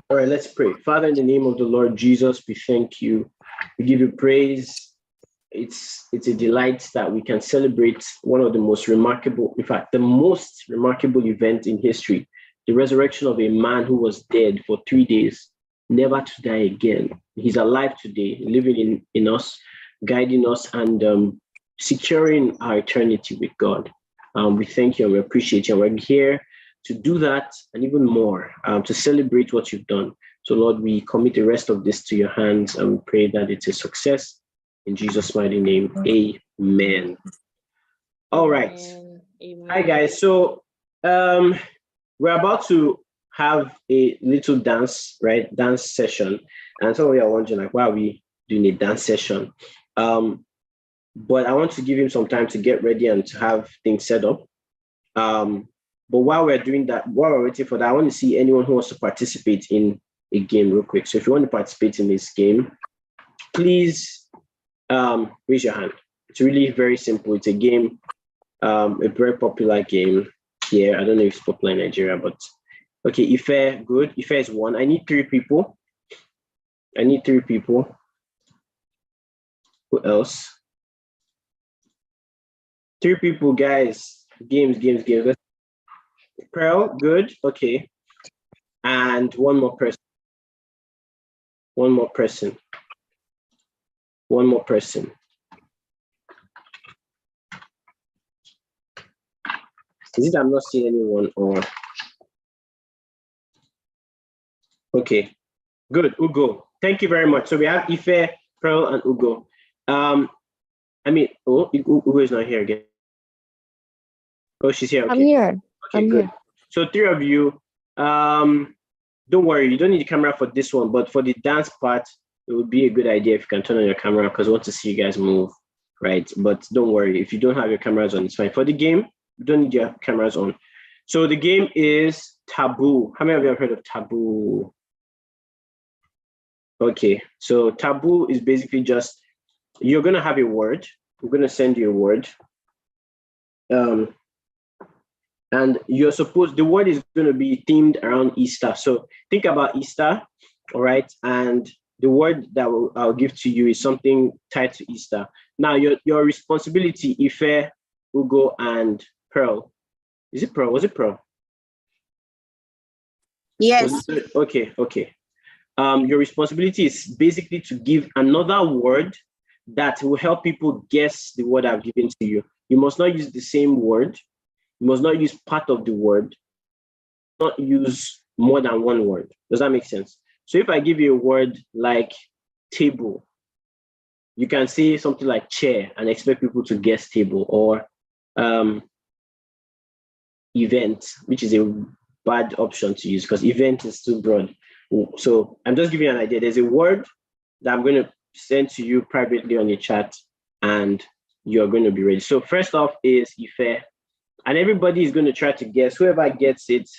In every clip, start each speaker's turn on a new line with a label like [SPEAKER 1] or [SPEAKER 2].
[SPEAKER 1] All right, let's pray. Father, in the name of the Lord Jesus, we thank you. We give you praise. It's a delight that we can celebrate one of the most remarkable, in fact, the most remarkable event in history, the resurrection of a man who was dead for 3 days, never to die again. He's alive today, living in us, guiding us, and securing our eternity with God. We thank you and we appreciate you. And we're here to do that and even more, to celebrate what you've done. So, Lord, we commit the rest of this to your hands and we pray that it's a success. In Jesus' mighty name, amen. All right.
[SPEAKER 2] Amen.
[SPEAKER 1] Hi, guys. So we're about to have a little dance, right? Dance session. And some of you are wondering, like, why are we doing a dance session? But I want to give him some time to get ready and to have things set up. But while we're doing that, while we're waiting for that, I want to see anyone who wants to participate in a game real quick. So if you want to participate in this game, please raise your hand. It's really very simple. It's a game, a very popular game here. I don't know if it's popular in Nigeria, but okay, Ife, good. Ife is one. I need 3 people. Who else? 3 people, guys. Games. Pearl, good. Okay. And one more person. Is it I'm not seeing anyone or? Okay, good. Ugo, thank you very much. So we have Ife, Pearl, and Ugo. Ugo is not here again. Oh, she's here. Okay.
[SPEAKER 3] I'm here.
[SPEAKER 1] Okay, good. Here. So 3 of you, don't worry, you don't need the camera for this one, but for the dance part, it would be a good idea if you can turn on your camera because I want to see you guys move, right? But don't worry, if you don't have your cameras on, it's fine. For the game, you don't need your cameras on. So the game is Taboo. How many of you have heard of Taboo? Okay, so Taboo is basically just, you're going to have a word. We're going to send you a word. And the word is going to be themed around Easter. So think about Easter, all right? And the word that I'll give to you is something tied to Easter. Now, your responsibility, Ife, Ugo, and Pearl. Is it Pearl? Was it Pearl?
[SPEAKER 3] Yes.
[SPEAKER 1] Okay. Your responsibility is basically to give another word that will help people guess the word I've given to you. You must not use the same word. You must not use part of the word. Not use more than one word. Does that make sense? So if I give you a word like table, you can say something like chair and expect people to guess table, or event, which is a bad option to use because event is too broad. So I'm just giving you an idea. There's a word that I'm going to send to you privately on the chat and you're going to be ready. So first off is Ife. And everybody is going to try to guess. Whoever gets it,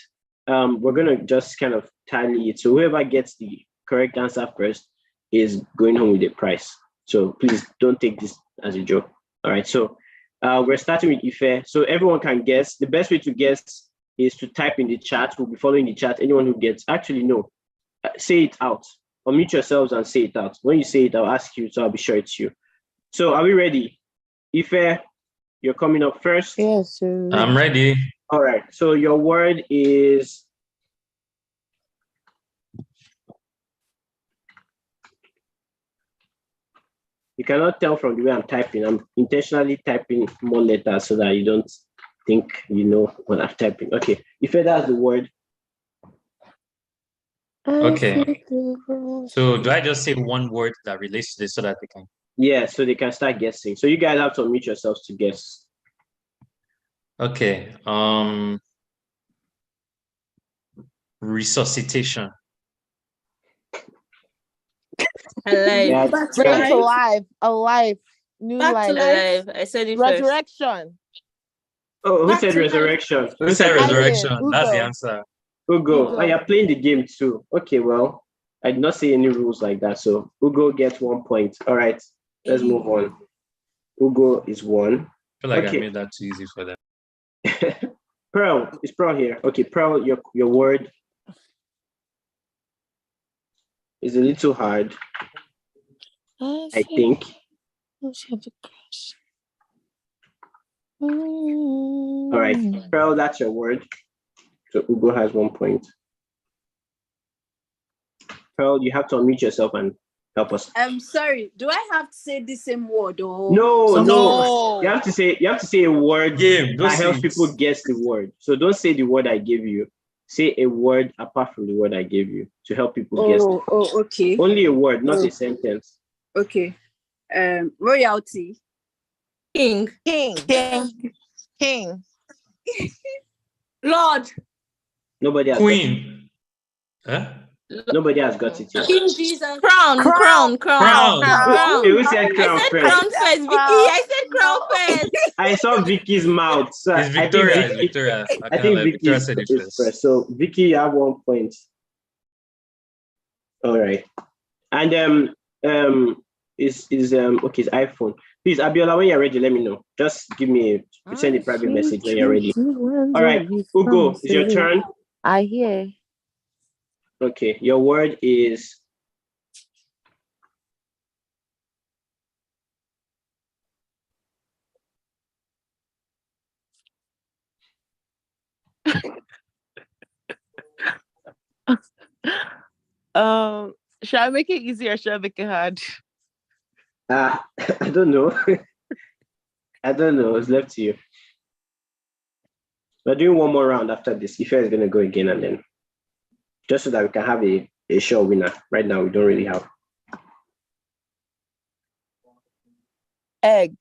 [SPEAKER 1] we're going to just kind of tally it. So whoever gets the correct answer first is going home with a prize. So please don't take this as a joke. All right. So we're starting with Ife. So everyone can guess. The best way to guess is to type in the chat. We'll be following the chat. Anyone who gets, actually, no, say it out. Unmute yourselves and say it out. When you say it, I'll ask you. So I'll be sure it's you. So are we ready? Ife, you're coming up first.
[SPEAKER 3] Yes, sir.
[SPEAKER 4] I'm ready.
[SPEAKER 1] All right. So your word is you cannot tell from the way I'm typing. I'm intentionally typing more letters so that you don't think you know what I'm typing. Okay. If that's the word.
[SPEAKER 4] Okay. So do I just say one word that relates to this so that they can?
[SPEAKER 1] Yeah, so they can start guessing. So you guys have to unmute yourselves to guess.
[SPEAKER 4] Okay. Resuscitation.
[SPEAKER 2] Alive.
[SPEAKER 1] Yeah,
[SPEAKER 3] Bring to life. Alive. New
[SPEAKER 2] Back
[SPEAKER 3] life.
[SPEAKER 2] to life. I said it first.
[SPEAKER 3] Resurrection.
[SPEAKER 1] Oh, who
[SPEAKER 2] Back
[SPEAKER 1] said
[SPEAKER 2] to life.
[SPEAKER 1] resurrection?
[SPEAKER 4] Who said resurrection?
[SPEAKER 3] Ugo.
[SPEAKER 4] That's the answer.
[SPEAKER 1] Ugo. Oh, you're playing the game too. Okay, well, I did not see any rules like that. So Ugo gets 1 point. All right, let's move on. Ugo is 1.
[SPEAKER 4] I feel like I made that too easy for them.
[SPEAKER 1] Pearl, is Pearl here? Okay, Pearl, your word. is a little hard, I think. All right, Pearl, that's your word. So Ugo has 1 point. Pearl, you have to unmute yourself and help us.
[SPEAKER 5] I'm sorry. Do I have to say the same word or
[SPEAKER 1] No. You have to say a word that helps people
[SPEAKER 4] it.
[SPEAKER 1] guess the word. So don't say the word I gave you. Say a word apart from the word I gave you to help people guess.
[SPEAKER 5] Oh, okay.
[SPEAKER 1] Only a word, not a sentence.
[SPEAKER 5] Okay. Royalty.
[SPEAKER 2] King.
[SPEAKER 5] Lord.
[SPEAKER 1] Nobody has
[SPEAKER 4] Queen. Huh?
[SPEAKER 1] Nobody has got it yet.
[SPEAKER 5] King Jesus.
[SPEAKER 2] Crown.
[SPEAKER 1] Okay, who said crown
[SPEAKER 2] I said
[SPEAKER 1] first?
[SPEAKER 2] crown first, Vicky. I said crown first.
[SPEAKER 1] I saw Vicky's mouth. So
[SPEAKER 4] It's Victoria. It's Victoria.
[SPEAKER 1] I think
[SPEAKER 4] Victoria
[SPEAKER 1] Vicky
[SPEAKER 4] said it
[SPEAKER 1] is first. So Vicky, you have 1 point. All right. And okay, it's iPhone. Please, Abiola, when you're ready, let me know. Just send a private message when you're ready. All right, Ugo, it's your turn.
[SPEAKER 3] I hear.
[SPEAKER 1] Okay, your word is
[SPEAKER 3] should I make it easy or should I make it hard?
[SPEAKER 1] I don't know. I don't know. It's left to you. We're doing one more round after this. Ife is gonna go again, and then just so that we can have a sure winner. Right now, we don't really have.
[SPEAKER 3] Egg.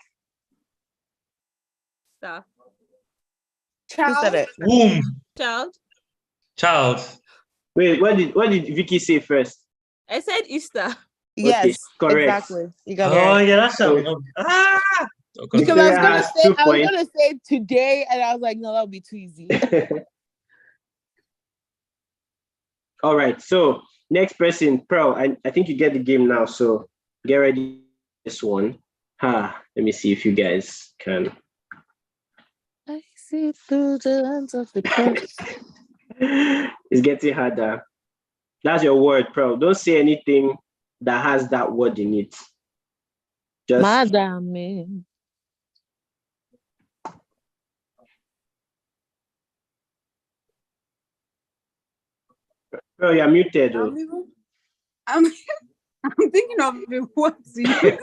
[SPEAKER 2] Star.
[SPEAKER 3] Who said it?
[SPEAKER 4] Womb.
[SPEAKER 2] Child.
[SPEAKER 1] Wait, what did Vicky say first?
[SPEAKER 2] I said Easter.
[SPEAKER 3] Yes,
[SPEAKER 1] Okay, correct.
[SPEAKER 3] exactly. You got it.
[SPEAKER 4] Oh,
[SPEAKER 3] Right.
[SPEAKER 4] yeah, that's
[SPEAKER 1] So-
[SPEAKER 4] Okay.
[SPEAKER 3] Because I was
[SPEAKER 1] Victoria has 2 points.
[SPEAKER 3] gonna say today, and I was like, no, that would be too easy.
[SPEAKER 1] All right. So next person, Pearl. I think you get the game now. So get ready. This one. Let me see if you guys can.
[SPEAKER 3] I see through the lens of the cross.
[SPEAKER 1] It's getting harder. That's your word, Pearl. Don't say anything that has that word in it. Just
[SPEAKER 3] Madame.
[SPEAKER 1] Pearl, you're muted. Though.
[SPEAKER 5] I'm thinking of the word to use.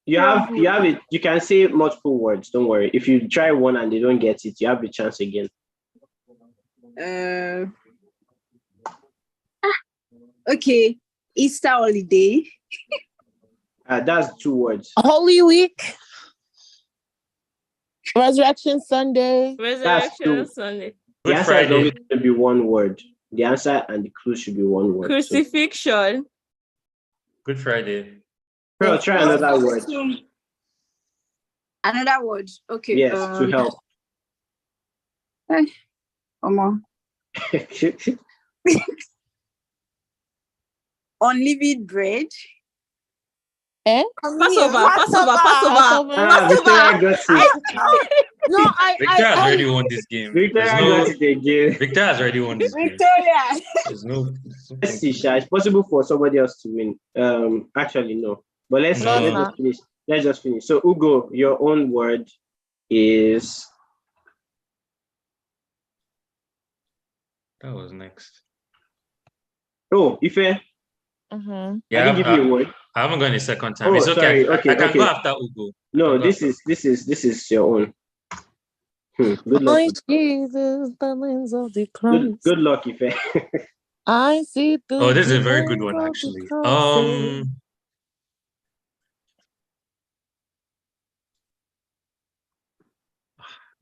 [SPEAKER 1] You have it. You can say multiple words. Don't worry. If you try one and they don't get it, you have a chance again.
[SPEAKER 5] Okay. Easter holiday.
[SPEAKER 1] That's 2 words.
[SPEAKER 3] Holy Week. Resurrection Sunday.
[SPEAKER 2] Resurrection Sunday.
[SPEAKER 1] The
[SPEAKER 4] Good
[SPEAKER 1] answer is always
[SPEAKER 4] Friday.
[SPEAKER 1] going to be 1 word. The answer and the clue should be 1 word. So.
[SPEAKER 2] Crucifixion.
[SPEAKER 4] Good Friday.
[SPEAKER 1] Pearl, try another word.
[SPEAKER 5] Another word. Okay.
[SPEAKER 1] Yes, to help.
[SPEAKER 5] Come on. Unleavened bread.
[SPEAKER 3] Eh?
[SPEAKER 2] Passover.
[SPEAKER 1] Victoria got it.
[SPEAKER 3] No,
[SPEAKER 4] Victor has already won this game.
[SPEAKER 1] Victoria got it again.
[SPEAKER 4] Victor has already won this game.
[SPEAKER 5] Victoria.
[SPEAKER 4] There's no.
[SPEAKER 1] Let's see, Sha. It's possible for somebody else to win. Actually, no. But let's just finish. Let's just finish. So, Ugo, your own word is.
[SPEAKER 4] That was next.
[SPEAKER 1] Oh, Ife.
[SPEAKER 3] Mm-hmm.
[SPEAKER 4] Yeah,
[SPEAKER 1] I didn't give you a word.
[SPEAKER 4] I haven't gone a second time.
[SPEAKER 1] Oh,
[SPEAKER 4] It's okay.
[SPEAKER 1] sorry. Okay,
[SPEAKER 4] I can
[SPEAKER 1] okay.
[SPEAKER 4] go after Ugo.
[SPEAKER 1] No, this is your own. Good luck.
[SPEAKER 3] Jesus, the lens of the cross.
[SPEAKER 1] Good luck, Ife.
[SPEAKER 3] I see through.
[SPEAKER 4] Oh, this is a very good
[SPEAKER 3] the
[SPEAKER 4] one,
[SPEAKER 3] lens of the
[SPEAKER 4] actually.
[SPEAKER 3] cross.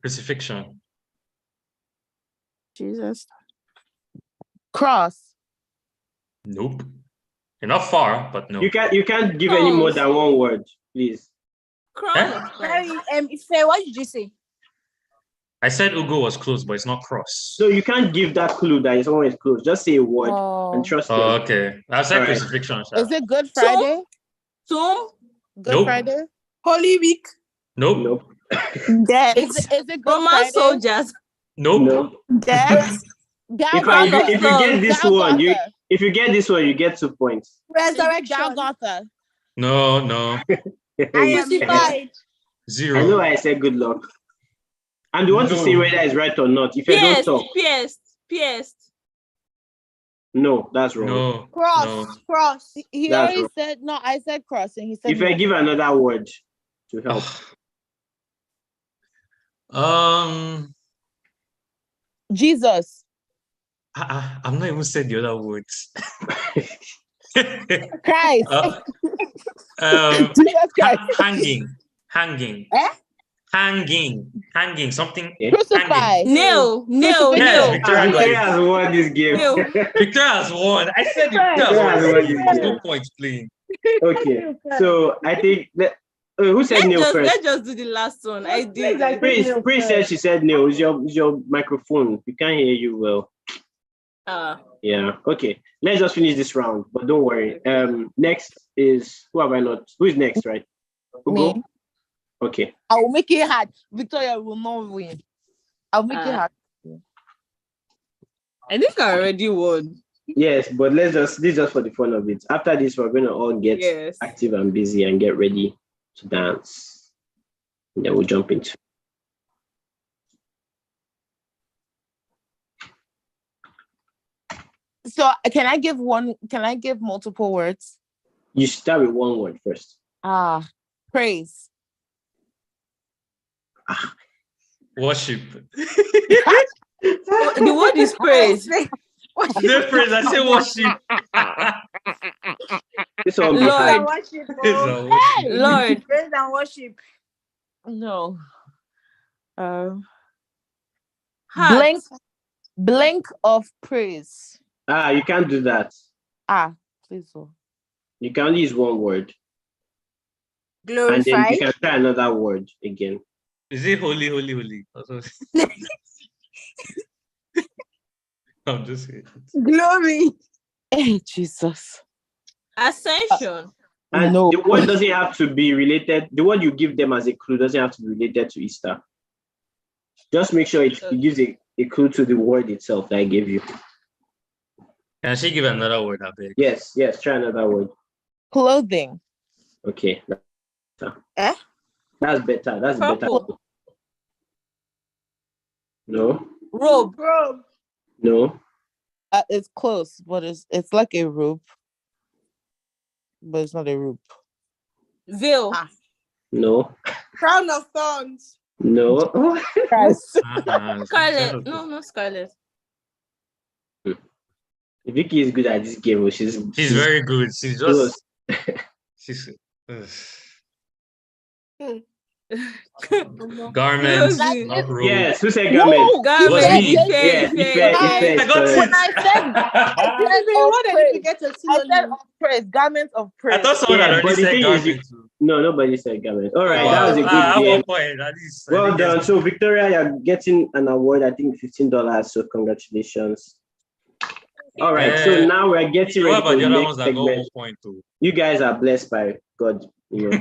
[SPEAKER 4] Crucifixion.
[SPEAKER 3] Jesus. Cross.
[SPEAKER 4] Nope. You're not far, but no.
[SPEAKER 1] You can't give any more than 1 word, please.
[SPEAKER 2] Crown.
[SPEAKER 5] Sorry, Ife, what did you say?
[SPEAKER 4] I said Ugo was close, but it's not cross.
[SPEAKER 1] So you can't give that clue that someone is close. Just say a word and trust them.
[SPEAKER 4] Oh, okay. I said
[SPEAKER 1] All right.
[SPEAKER 4] crucifixion. Sha.
[SPEAKER 3] Is it Good Friday?
[SPEAKER 2] Tomb.
[SPEAKER 3] Good
[SPEAKER 4] Nope.
[SPEAKER 3] Friday?
[SPEAKER 5] Holy Week.
[SPEAKER 4] Nope.
[SPEAKER 1] Nope.
[SPEAKER 5] Death.
[SPEAKER 3] Is it Good
[SPEAKER 2] Roman
[SPEAKER 3] Friday?
[SPEAKER 2] soldiers.
[SPEAKER 4] Nope.
[SPEAKER 1] Nope.
[SPEAKER 5] Death.
[SPEAKER 3] That
[SPEAKER 1] If
[SPEAKER 3] was
[SPEAKER 1] you get this
[SPEAKER 3] Golgotha.
[SPEAKER 1] one, If you get this one, you get 2 points.
[SPEAKER 3] Resurrection.
[SPEAKER 2] Golgotha.
[SPEAKER 4] No, no.
[SPEAKER 5] I am
[SPEAKER 2] Crucified.
[SPEAKER 4] Zero.
[SPEAKER 1] I know I said good luck. I'm the one to say
[SPEAKER 4] No.
[SPEAKER 1] whether it's right or not. If I don't
[SPEAKER 2] Pierced.
[SPEAKER 1] talk,
[SPEAKER 2] Pierced.
[SPEAKER 1] no, that's wrong.
[SPEAKER 4] No.
[SPEAKER 2] Cross.
[SPEAKER 4] No.
[SPEAKER 2] Cross.
[SPEAKER 3] He
[SPEAKER 1] That's
[SPEAKER 3] already
[SPEAKER 1] wrong.
[SPEAKER 3] said no. I said cross, and he said
[SPEAKER 1] If I
[SPEAKER 3] no.
[SPEAKER 1] give another word to help,
[SPEAKER 3] Jesus.
[SPEAKER 4] I'm not even saying the other words.
[SPEAKER 3] Christ. Jesus Christ.
[SPEAKER 4] Hanging.
[SPEAKER 5] Eh?
[SPEAKER 4] Hanging. Something.
[SPEAKER 3] Crucified.
[SPEAKER 2] Nail.
[SPEAKER 4] Yes, Victoria got
[SPEAKER 1] Victoria
[SPEAKER 4] it.
[SPEAKER 1] has won this game.
[SPEAKER 2] Nail.
[SPEAKER 4] Victoria has won. I said Victoria has
[SPEAKER 1] Victoria has
[SPEAKER 4] won.
[SPEAKER 1] won this
[SPEAKER 4] There's
[SPEAKER 1] game.
[SPEAKER 4] no point playing.
[SPEAKER 1] Okay, so I think who said Neil first?
[SPEAKER 2] Let's just do the last one. I did.
[SPEAKER 1] Prince said she said Neil. Is your microphone? We can't hear you well. Yeah. Okay. Let's just finish this round, but don't worry. Next is who have I not? Who is next? Right?
[SPEAKER 3] Me.
[SPEAKER 1] Okay.
[SPEAKER 3] I will make it hard. Victoria will not win. I'll make it hard.
[SPEAKER 2] I think I already won.
[SPEAKER 1] Yes, but this is just for the fun of it. After this, we're gonna all get active and busy and get ready to dance. And then we'll jump into.
[SPEAKER 3] So can I give multiple words?
[SPEAKER 1] You start with one word first.
[SPEAKER 3] Praise.
[SPEAKER 4] Worship.
[SPEAKER 2] The word is praise.
[SPEAKER 4] No praise. I say worship.
[SPEAKER 1] This all
[SPEAKER 2] Lord.
[SPEAKER 5] Worship.
[SPEAKER 4] It's a worship.
[SPEAKER 2] Lord.
[SPEAKER 5] Praise and worship.
[SPEAKER 3] No.
[SPEAKER 2] Heart.
[SPEAKER 3] Blink of praise.
[SPEAKER 1] you can't do that.
[SPEAKER 3] Please. So.
[SPEAKER 1] You can only use one word. And then
[SPEAKER 5] Glorified.
[SPEAKER 1] you can try another word again.
[SPEAKER 4] Is it holy? I'm just kidding.
[SPEAKER 5] Glory.
[SPEAKER 3] Hey, Jesus.
[SPEAKER 2] Ascension.
[SPEAKER 1] And
[SPEAKER 3] No.
[SPEAKER 1] the word doesn't have to be related. The word you give them as a clue doesn't have to be related to Easter. Just make sure it gives a clue to the word itself that I gave you.
[SPEAKER 4] Can she give another word, I beg?
[SPEAKER 1] Yes, try another word.
[SPEAKER 3] Clothing.
[SPEAKER 1] Okay.
[SPEAKER 5] Eh?
[SPEAKER 1] That's better. That's
[SPEAKER 2] Purple.
[SPEAKER 1] better. No.
[SPEAKER 2] Robe.
[SPEAKER 1] No.
[SPEAKER 3] It's close, but it's like a robe. But it's not a robe.
[SPEAKER 2] Veil.
[SPEAKER 1] No.
[SPEAKER 5] Crown of thorns.
[SPEAKER 1] No.
[SPEAKER 2] Scarlet. No, not scarlet.
[SPEAKER 1] Vicky is good at this game. She's
[SPEAKER 4] very good. She's just garments,
[SPEAKER 2] Clothing.
[SPEAKER 4] not robe.
[SPEAKER 1] Yes, who said garment?
[SPEAKER 2] Garment.
[SPEAKER 4] me.
[SPEAKER 1] Yes, Ife,
[SPEAKER 4] I got
[SPEAKER 3] When
[SPEAKER 4] it.
[SPEAKER 3] I said of praise, garments of praise.
[SPEAKER 4] I thought someone had already
[SPEAKER 1] but the
[SPEAKER 4] said
[SPEAKER 1] thing is,
[SPEAKER 4] garments.
[SPEAKER 1] no, nobody said garment. All right,
[SPEAKER 2] Wow.
[SPEAKER 1] that was a good
[SPEAKER 4] At
[SPEAKER 1] game.
[SPEAKER 4] one point, at least.
[SPEAKER 1] Well done. So, Victoria, you're getting an award, I think $15. So, congratulations. All right. So, now we're getting ready
[SPEAKER 4] What
[SPEAKER 1] for
[SPEAKER 4] about the
[SPEAKER 1] the
[SPEAKER 4] other
[SPEAKER 1] next
[SPEAKER 4] ones that got
[SPEAKER 1] segment.
[SPEAKER 4] 1 point too?
[SPEAKER 1] You guys are blessed by God. You know,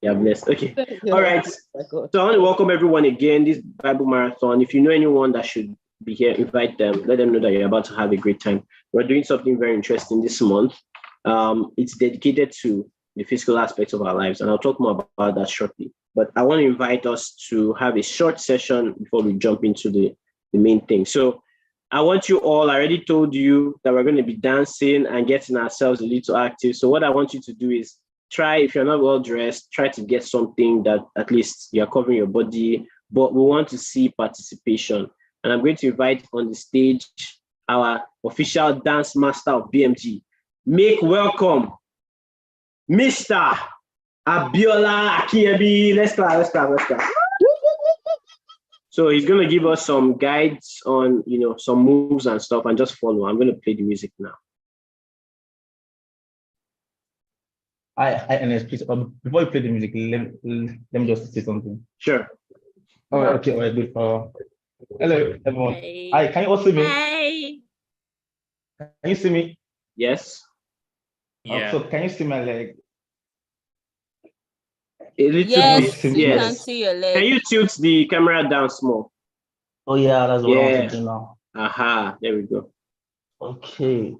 [SPEAKER 1] you're blessed. Okay. All right. So, I want to welcome everyone again. This Bible Marathon. If you know anyone that should be here, invite them. Let them know that you're about to have a great time. We're doing something very interesting this month. It's dedicated to the physical aspects of our lives, and I'll talk more about that shortly. But I want to invite us to have a short session before we jump into the main thing. So I want you all, I already told you that we're going to be dancing and getting ourselves a little active. So what I want you to do is try, if you're not well dressed, try to get something that at least you're covering your body, but we want to see participation. And I'm going to invite on the stage our official dance master of BMG. Make welcome Mr. Abiola Akiyebi. Let's clap. So he's going to give us some guides on, some moves and stuff, and just follow. I'm going to play the music now.
[SPEAKER 6] Hi, Ernest, please, before you play the music, let me just say something.
[SPEAKER 1] Sure.
[SPEAKER 6] All right, okay, all right, good. Hello, everyone.
[SPEAKER 2] Hey.
[SPEAKER 6] Hi, can you all see me?
[SPEAKER 2] Hey.
[SPEAKER 6] Can you see me?
[SPEAKER 1] Yes.
[SPEAKER 4] Yeah.
[SPEAKER 6] So can you see my leg?
[SPEAKER 1] A little
[SPEAKER 2] Yes,
[SPEAKER 1] bit.
[SPEAKER 2] you
[SPEAKER 1] Yes.
[SPEAKER 2] can see your leg.
[SPEAKER 1] Can you tilt the camera down small?
[SPEAKER 6] Oh yeah, that's what I want to do now.
[SPEAKER 1] Aha, there we go.
[SPEAKER 6] Okay.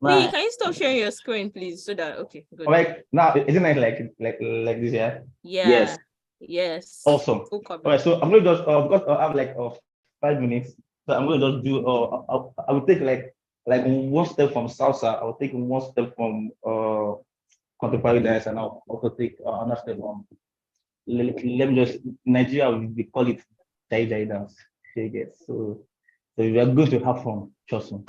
[SPEAKER 2] Lee, can you stop sharing your screen, please? So that okay, good.
[SPEAKER 6] All right, now isn't it like this? Yeah.
[SPEAKER 2] Yeah.
[SPEAKER 1] Yes.
[SPEAKER 2] Yes.
[SPEAKER 6] Awesome.
[SPEAKER 2] Full
[SPEAKER 6] All right, so I'm gonna just because I have like 5 minutes, so I'm gonna just do I will take like one step from salsa. I will take one step from contemporary dance, and I'll also take another step from let me just Nigeria we call it Jai dance. So we are going to have fun, trust me.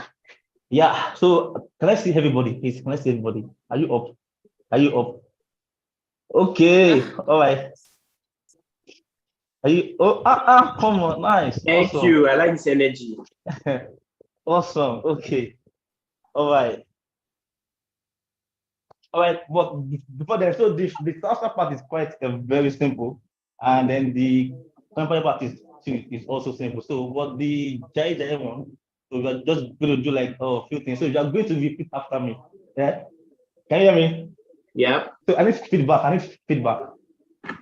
[SPEAKER 6] Yeah. So can I see everybody, please? Can I see everybody? Are you up? Are you up? Okay. All right. Are you? Oh, come on, nice.
[SPEAKER 1] Thank
[SPEAKER 6] Awesome.
[SPEAKER 1] you. I like this energy.
[SPEAKER 6] Awesome. Okay. All right. All right. But before then, so the salsa part is quite very simple, and then the contemporary part is also simple. So what the Jai one, so we are just going to do like a few things. So you are going to repeat after me. Yeah. Can you hear me?
[SPEAKER 1] Yeah.
[SPEAKER 6] So I need feedback.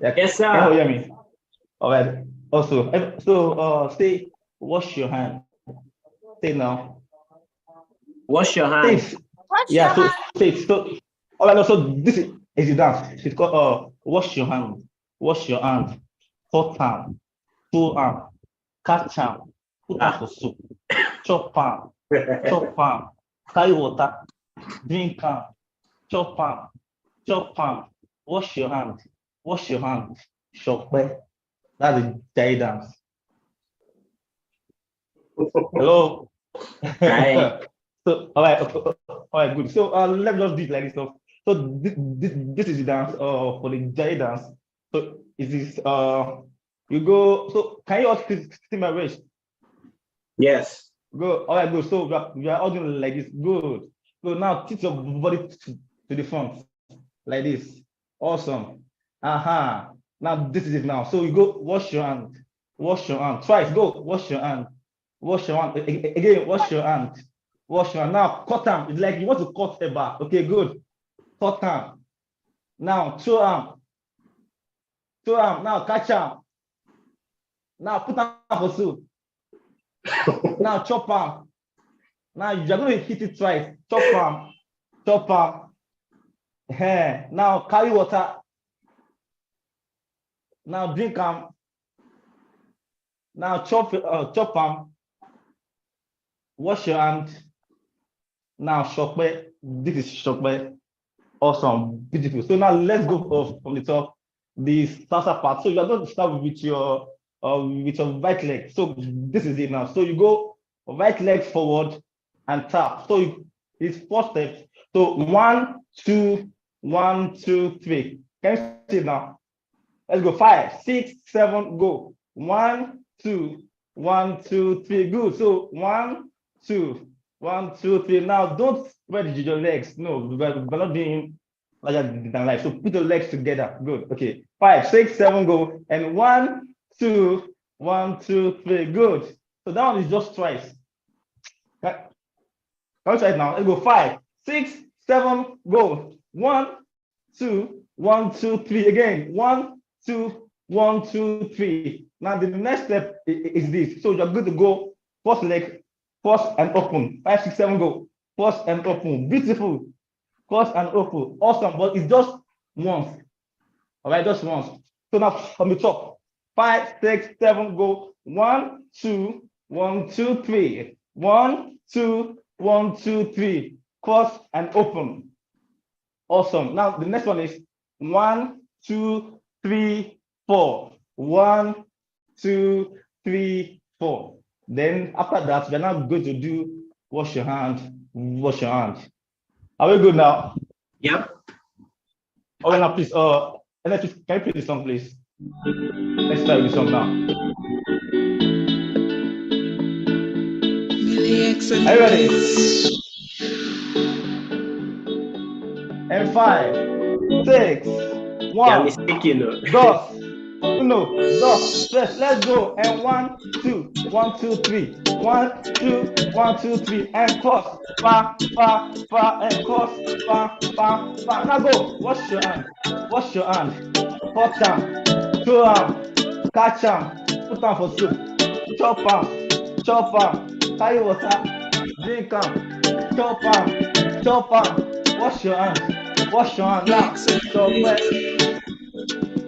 [SPEAKER 6] Yeah.
[SPEAKER 1] Yes, sir.
[SPEAKER 6] Can you hear me? All right. Also, so say wash your hand. Say now.
[SPEAKER 1] Wash your hands.
[SPEAKER 6] Yeah. So say so. All right. So this is the dance. It's called wash your hand. Wash your hand. Hot hand. Two arm. Catch arm. Put on for soup. Chop arm. Chop arm. Carry water. Drink arm. Chop arm. Chop arm. Wash your hand. Wash your hand. Shop. That's the Jai dance. Hello.
[SPEAKER 1] Hi.
[SPEAKER 6] So all right, good. So let me just do it like this. So this is the dance for the Jai dance. So is this you go. So can you all see my waist?
[SPEAKER 1] Yes.
[SPEAKER 6] Go. All right, good. So we are all doing like this. Good. So now tilt your body to the front like this. Awesome. Aha. Now this is it now. So you go wash your hand. Wash your hand. Twice. Go wash your hand. Wash your hand. Again, wash your hand. Wash your hand. Now cut them. It's like you want to cut a bar. Okay, good. Cut them. Now throw arm. Throw arm. Now catch arm. Now put arm for soup. Now chop arm. Now you're going to hit it twice. Chop arm. Chop arm. Now carry water. Now drink arm. Now chop arm. Wash your hand. Now shokbe. This is shokbe. Awesome, beautiful. So now let's go from the top, the salsa part. So you are going to start with your right leg. So this is it now. So you go right leg forward and tap. So it's 4 steps. So 1, 2, 1, 2, 3. Can you see it now? Let's go 5, 6, 7, go. 1, 2, 1, 2, 3. Good. So 1, 2, 1, 2, 3. Now don't spread your legs. No, we're not doing larger than life. So put your legs together. Good. Okay. 5, 6, 7, go. And 1, 2, 1, 2, 3. Good. So that one is just twice. Can we try it now? Let's go 5, 6, 7, go. 1, 2, 1, 2, 3. Again. 1, 2, 1, 2, 3. Now the next step is this. So you're going to go first leg, first and open. 5, 6, 7, go. First and open. Beautiful. First and open. Awesome. But it's just once. All right, just once. So now from the top. 5, 6, 7, go. 1, 2, 1, 2, 3. 1, 2, 1, 2, 3. Cross and open. Awesome. Now the next one is 1, 2, 3, 4. 1, 2, 3, 4. Then after that, we're now going to do wash your hand. Wash your hand. Are we good now?
[SPEAKER 1] Yep.
[SPEAKER 6] Okay, now please, Ernest, can you play the song, please? Let's start with the song now. Are you ready? And 5, 6, 1.
[SPEAKER 1] You're mistaken.
[SPEAKER 6] Dos. Uno, dos, tres. Let's go. And 1, 2, 1, 2, 3. 1, 2, 1, 2, 3. And cross. Pa, pa, pa, and cross. Pa, pa, pa. Now go. Wash your hand. Wash your hand. Hot arm. Throw arm. Catch arm. Put on for soup. Chop arm. Chop arm. Carry water. drink am, chop am, chop am. Wash your hands. Wash your hands now. Chop it.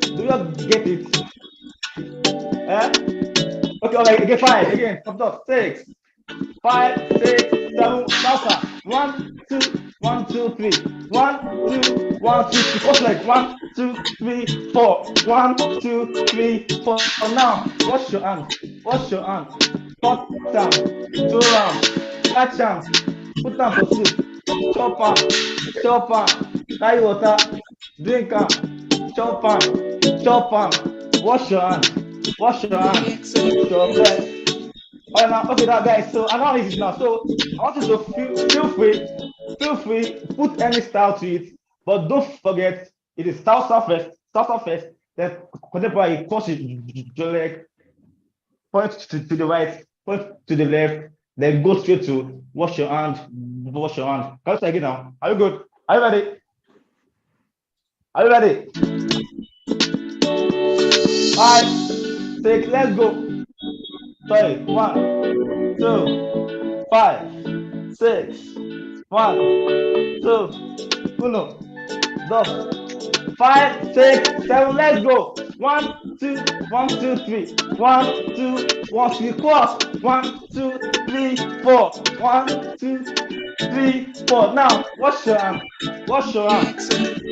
[SPEAKER 6] Do you get it? Eh? Okay, all right, again, 5. Again, stop. 6, 5, 6, 7. Now, sir. 1, 2, 1, 2, 3. 1, 2, 1, 2, 3. What's like 1, 2, 3, 4. 1, 2, 3, 4. Now, wash your hands. Wash your hands. Cut down. Throw down. Catch down. Put down for soup. Chop am. Chop am. Carry water. Drink am. Chop am. Chop am. Wash your hands. Wash your hands. Chop it. All right, now, okay, that guys. So I know this is now. So I want you to feel free, put any style to it, but don't forget it is start first, then contemporary cross your leg, point to the right, point to the left, then go straight to wash your hand. Can you start again now? Are you good? Are you ready? Are you ready? 5, 6, let's go. Sorry, 1, 2, 5, 6, 1, 2, 2, 5, 6, 7, let's go. 1, 2, 1, 2, 3. 1, 2, 1, 3, cross. 1, 2, 3, 4. 1, 2, 3, 4. Now, wash your hand. Wash your hand.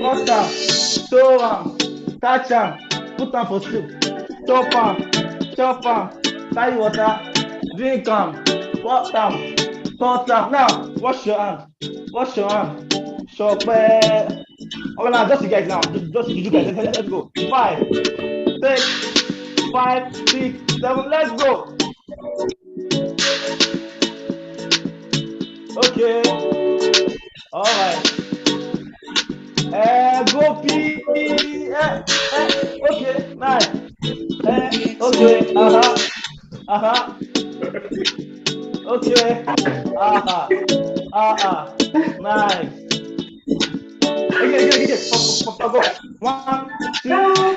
[SPEAKER 6] Cut down. Throw am. Catch am. Put am for soup. Chop am. Chop am. Carry water. Drink am. Cut am. Cut am. Now, wash your hand. Wash your hand. Chop it. Okay, now just you guys now. Just you guys. Let's go. 5, 6, 5, 6, 7. Let's go. Okay. All right. Go pee. Okay. Nice. Okay. Okay. Nice. Again. Go. 1, 2,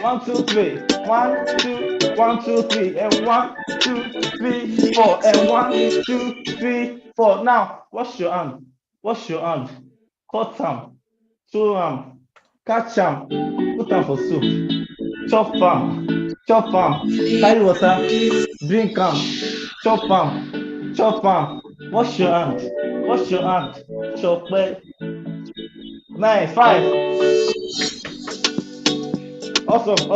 [SPEAKER 6] 1, 2, 3. 1, 2, 1, 2, 3. And 1, 2, 3, 4. And 1, 2, 3, 4. Now, wash your hand. Wash your hand. Cut am. Throw am. Catch am. Put am for soup. Chop am. Chop am. Carry water. Drink am. Chop am. Chop am. Wash your hand. Wash your hand. Chop it. Nice. 5. Awesome.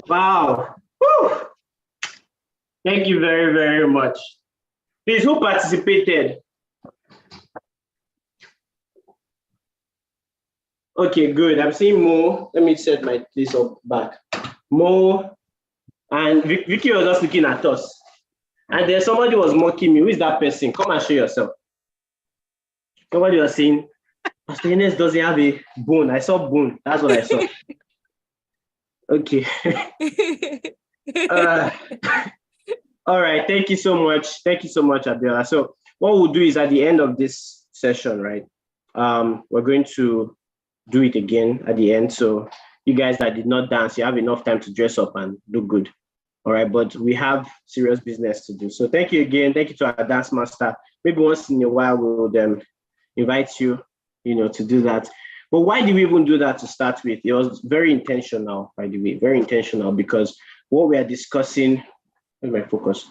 [SPEAKER 1] Wow. Whew. Thank you very, very much. Please, who participated? Okay, good. I'm seeing Mo. Let me set my place up back. Mo and Vicky was just looking at us. And then somebody was mocking me. Who is that person? Come and show yourself. Somebody was saying, Pastor Ernest doesn't have a bone. I saw bone. That's what I saw. Okay. All right. Thank you so much. Thank you so much, Abiola. So what we'll do is at the end of this session, right? We're going to do it again at the end. So you guys that did not dance, you have enough time to dress up and look good. All right. But we have serious business to do. So thank you again. Thank you to our dance master. Maybe once in a while we'll invite you, to do that. But why did we even do that to start with? It was very intentional, by the way, very intentional, because what we are discussing, where's my focus?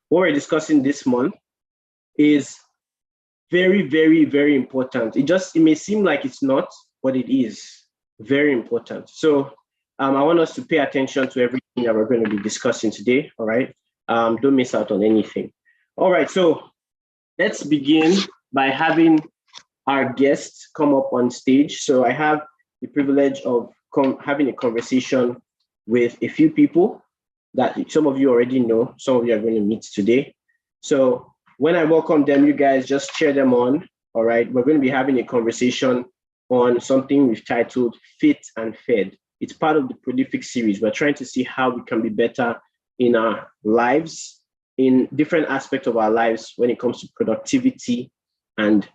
[SPEAKER 1] What we're discussing this month is very, very, very important. It may seem like it's not, but it is very important. So I want us to pay attention to everything that we're going to be discussing today. All right. Don't miss out on anything. All right. So let's begin by having our guests come up on stage. So I have the privilege of having a conversation with a few people that some of you already know, some of you are going to meet today. So when I welcome them, you guys just cheer them on. All right. We're going to be having a conversation on something we've titled Fit and Fed. It's part of the Prolific series. We're trying to see how we can be better in our lives, in different aspects of our lives when it comes to productivity and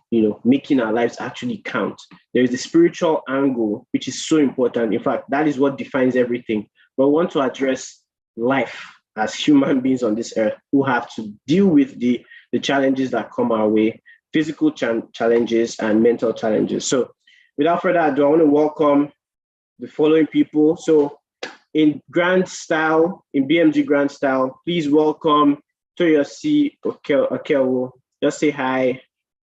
[SPEAKER 1] making our lives actually count. There is the spiritual angle, which is so important. In fact, that is what defines everything. But we want to address life as human beings on this earth who have to deal with the the challenges that come our way, physical challenges and mental challenges. So without further ado, I want to welcome the following people. So in grand style, in BMG grand style, please welcome Toyosi Okewo. Just say hi.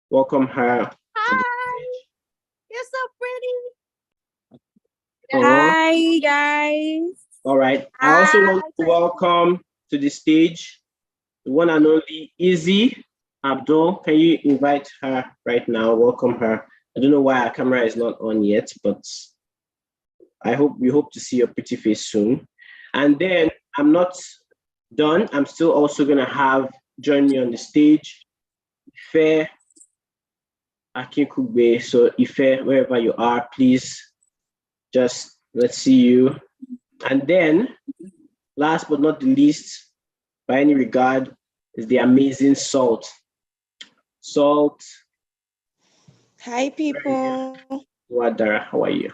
[SPEAKER 1] Welcome her.
[SPEAKER 5] Hi, you're so pretty.
[SPEAKER 1] Uh-huh.
[SPEAKER 5] Hi, guys.
[SPEAKER 1] All right. I also want to welcome to the stage the one and only Izzy Abdul. Can you invite her right now? Welcome her. I don't know why our camera is not on yet, but we hope to see your pretty face soon. And then I'm not done. I'm still also going to have join me on the stage, Ife Akinkugbe. So Ife, wherever you are, please just let's see you. And then last but not the least, by any regard, is the amazing Salt. Salt.
[SPEAKER 7] Hi, people.
[SPEAKER 1] Wadara, how are you?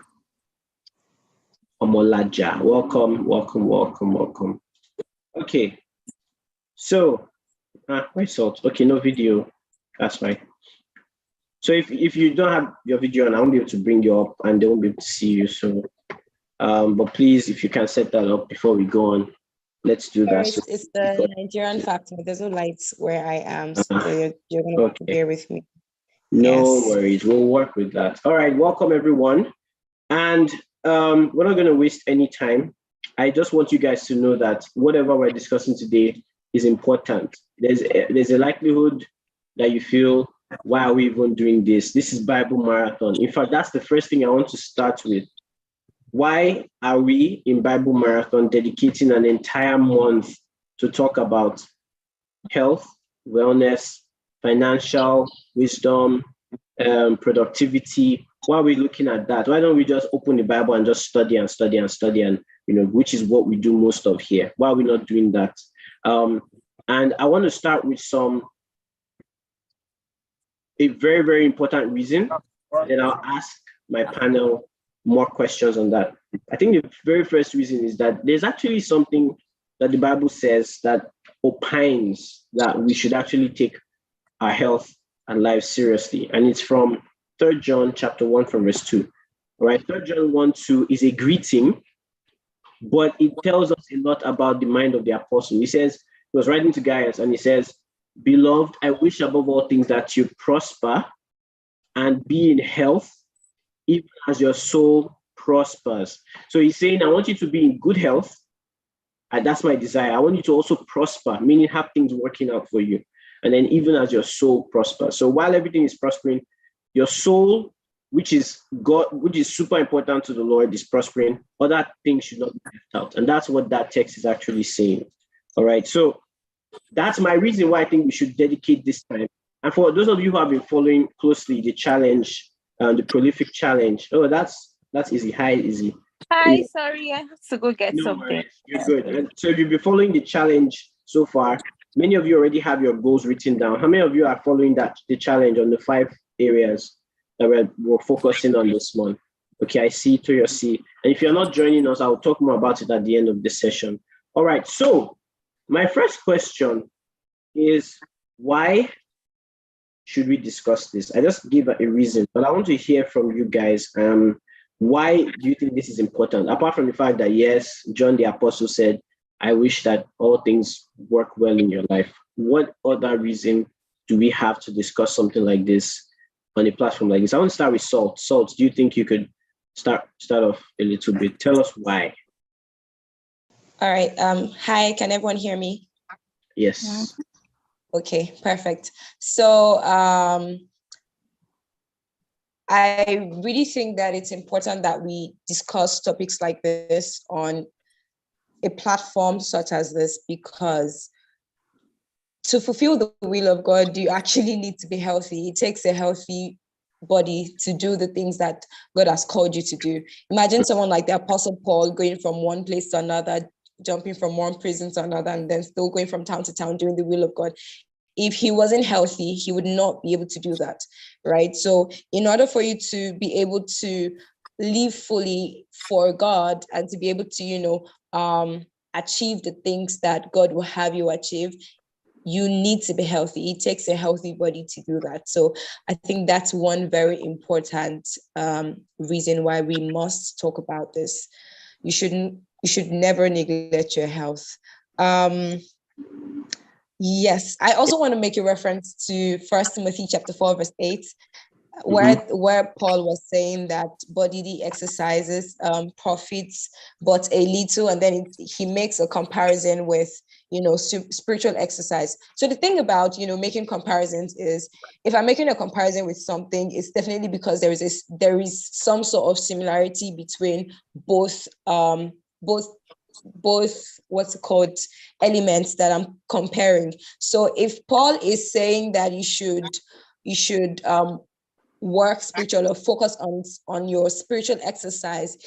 [SPEAKER 1] Omolaja, welcome. Okay, so, where's Salt? Okay, no video, that's fine. So if you don't have your video on, I won't be able to bring you up and they won't be able to see you. So, but please, if you can set that up before we go on, let's do that.
[SPEAKER 7] It's the Nigerian factor. There's no lights where I am, so you're gonna have to bear with me.
[SPEAKER 1] No worries, we'll work with that. All right, welcome everyone. And we're not gonna waste any time. I just want you guys to know that whatever we're discussing today is important. There's a likelihood that you feel, why are we even doing this? This is Bible Marathon. In fact, that's the first thing I want to start with. Why are we in Bible Marathon dedicating an entire month to talk about health, wellness, financial wisdom, productivity? Why are we looking at that? Why don't we just open the Bible and just study and which is what we do most of here? Why are we not doing that? And I want to start with a very, very important reason. Then I'll ask my panel more questions on that. I think the very first reason is that there's actually something that the Bible says that opines that we should actually take our health and life seriously. And it's from 3 John chapter 1 from verse 2. All right, 3 John 1:2 is a greeting, but it tells us a lot about the mind of the apostle. He says, he was writing to Gaius and he says, "Beloved, I wish above all things that you prosper and be in health, even as your soul prospers." So he's saying, I want you to be in good health. And that's my desire. I want you to also prosper, meaning have things working out for you. And then even as your soul prospers. So while everything is prospering, your soul, which is God, which is super important to the Lord, is prospering. Other things should not be left out. And that's what that text is actually saying. All right. So that's my reason why I think we should dedicate this time. And for those of you who have been following closely the challenge, the prolific challenge. Oh, that's easy. Hi, Izzy.
[SPEAKER 5] Hi, sorry, I have to go get
[SPEAKER 1] No
[SPEAKER 5] something.
[SPEAKER 1] worries. You're good. And so if you've been following the challenge so far, many of you already have your goals written down. How many of you are following the challenge on the 5 areas that we're focusing on this month? Okay, I see to your C. And if you're not joining us, I'll talk more about it at the end of the session. All right, so my first question is, why should we discuss this? I just gave a reason, but I want to hear from you guys. Why do you think this is important? Apart from the fact that, yes, John the Apostle said, I wish that all things work well in your life. What other reason do we have to discuss something like this on a platform like this? I want to start with Salt. Salt, do you think you could start off a little bit? Tell us why.
[SPEAKER 7] All right. Hi, can everyone hear me?
[SPEAKER 1] Yes.
[SPEAKER 7] Okay, perfect. So I really think that it's important that we discuss topics like this on a platform such as this, because to fulfill the will of God, you actually need to be healthy. It takes a healthy body to do the things that God has called you to do. Imagine someone like the Apostle Paul going from one place to another, jumping from one prison to another, and then still going from town to town doing the will of God. If he wasn't healthy, he would not be able to do that, right? So in order for you to be able to live fully for God and to be able to, achieve the things that God will have you achieve, you need to be healthy. It takes a healthy body to do that. So I think that's one very important reason why we must talk about this. You should never neglect your health. Yes, I also want to make a reference to 1 Timothy chapter 4, verse 8, where Paul was saying that bodily exercises profits but a little, and then he makes a comparison with, spiritual exercise. So the thing about, making comparisons is, if I'm making a comparison with something, it's definitely because there is some sort of similarity between both what's it called, elements that I'm comparing. So if Paul is saying that you should work spiritual or focus on your spiritual exercise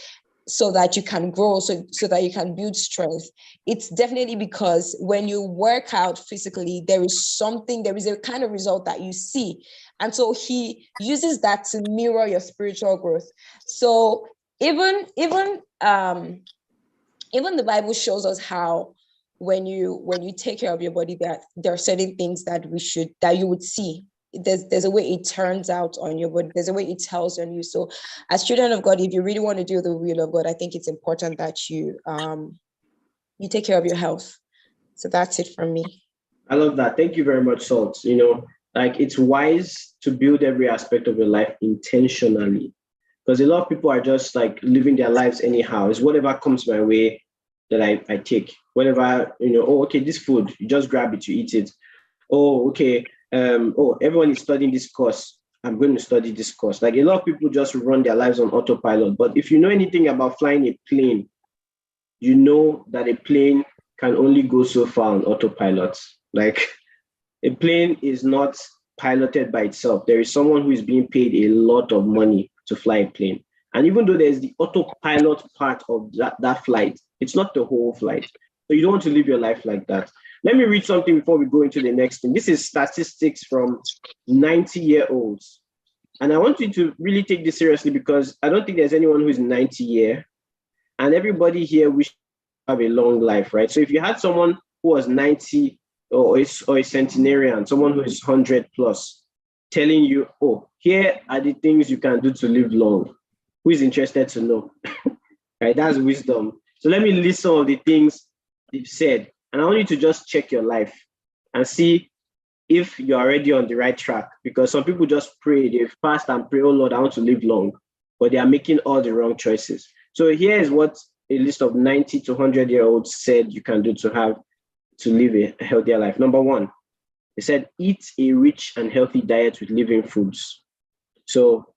[SPEAKER 7] so that you can grow, so that you can build strength, it's definitely because when you work out physically, there is a kind of result that you see. And so he uses that to mirror your spiritual growth. So even the Bible shows us how when you take care of your body, that there are certain things that you would see. There's a way it turns out on your body. There's a way it tells on you. So as children of God, if you really want to do the will of God, I think it's important that you take care of your health. So that's it from me.
[SPEAKER 1] I love that. Thank you very much, Salt. It's wise to build every aspect of your life intentionally, because a lot of people are just like living their lives anyhow. It's whatever comes my way that I take. Whatever, okay, this food, you just grab it, you eat it. Oh, okay. Everyone is studying this course, I'm going to study this course. Like, a lot of people just run their lives on autopilot. But if you know anything about flying a plane, you know that a plane can only go so far on autopilot. Like, a plane is not piloted by itself. There is someone who is being paid a lot of money to fly a plane. And even though there's the autopilot part of that flight, it's not the whole flight. So you don't want to live your life like that. Let me read something before we go into the next thing. This is statistics from 90-year-olds. And I want you to really take this seriously, because I don't think there's anyone who is 90-year. And everybody here wishes to have a long life, right? So if you had someone who was 90 or a centenarian, someone who is 100 plus, telling you, oh, here are the things you can do to live long. Who is interested to know? Right? That's wisdom. So let me list some of the things they've said. And I want you to just check your life and see if you're already on the right track. Because some people just pray, they fast and pray, oh Lord, I want to live long, but they are making all the wrong choices. So here is what a list of 90 to 100-year-olds said you can do to live a healthier life. Number one, they said, eat a rich and healthy diet with living foods. So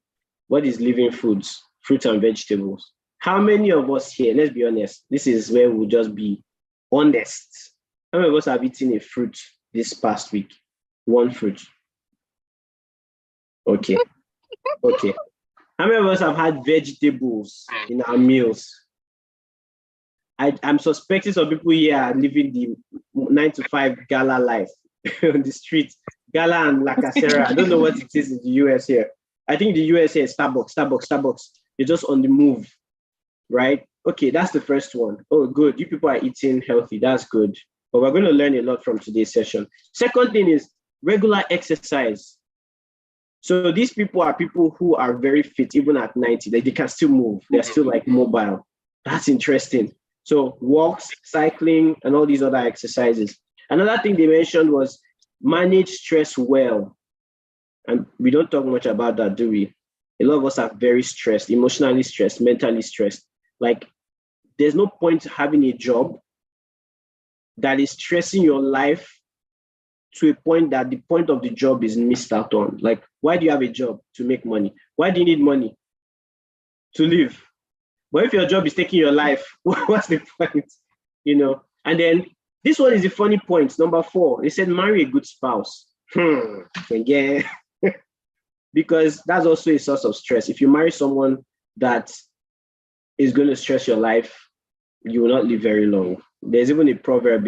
[SPEAKER 1] what is living foods? Fruits and vegetables. How many of us here, let's be honest, this is where we'll just be honest. How many of us have eaten a fruit this past week? One fruit. Okay. Okay. How many of us have had vegetables in our meals? I'm suspecting some people here are living the 9-to-5 gala life on the street. Gala and La Casera. I don't know what it is in the US here. I think the US here is Starbucks. You're just on the move, right? Okay, that's the first one. Oh, good. You people are eating healthy. That's good. But we're going to learn a lot from today's session. Second thing is regular exercise. So these people are people who are very fit, even at 90. They can still move. They're still like mobile. That's interesting. So walks, cycling, and all these other exercises. Another thing they mentioned was manage stress well. And we don't talk much about that, do we? A lot of us are very stressed, emotionally stressed, mentally stressed. Like, there's no point having a job that is stressing your life to a point that the point of the job is missed out on. Like, why do you have a job? To make money. Why do you need money? To live. But if your job is taking your life, what's the point? And then this one is the funny point. Number 4, they said marry a good spouse. Again. Because that's also a source of stress. If you marry someone that is going to stress your life, you will not live very long. There's even a proverb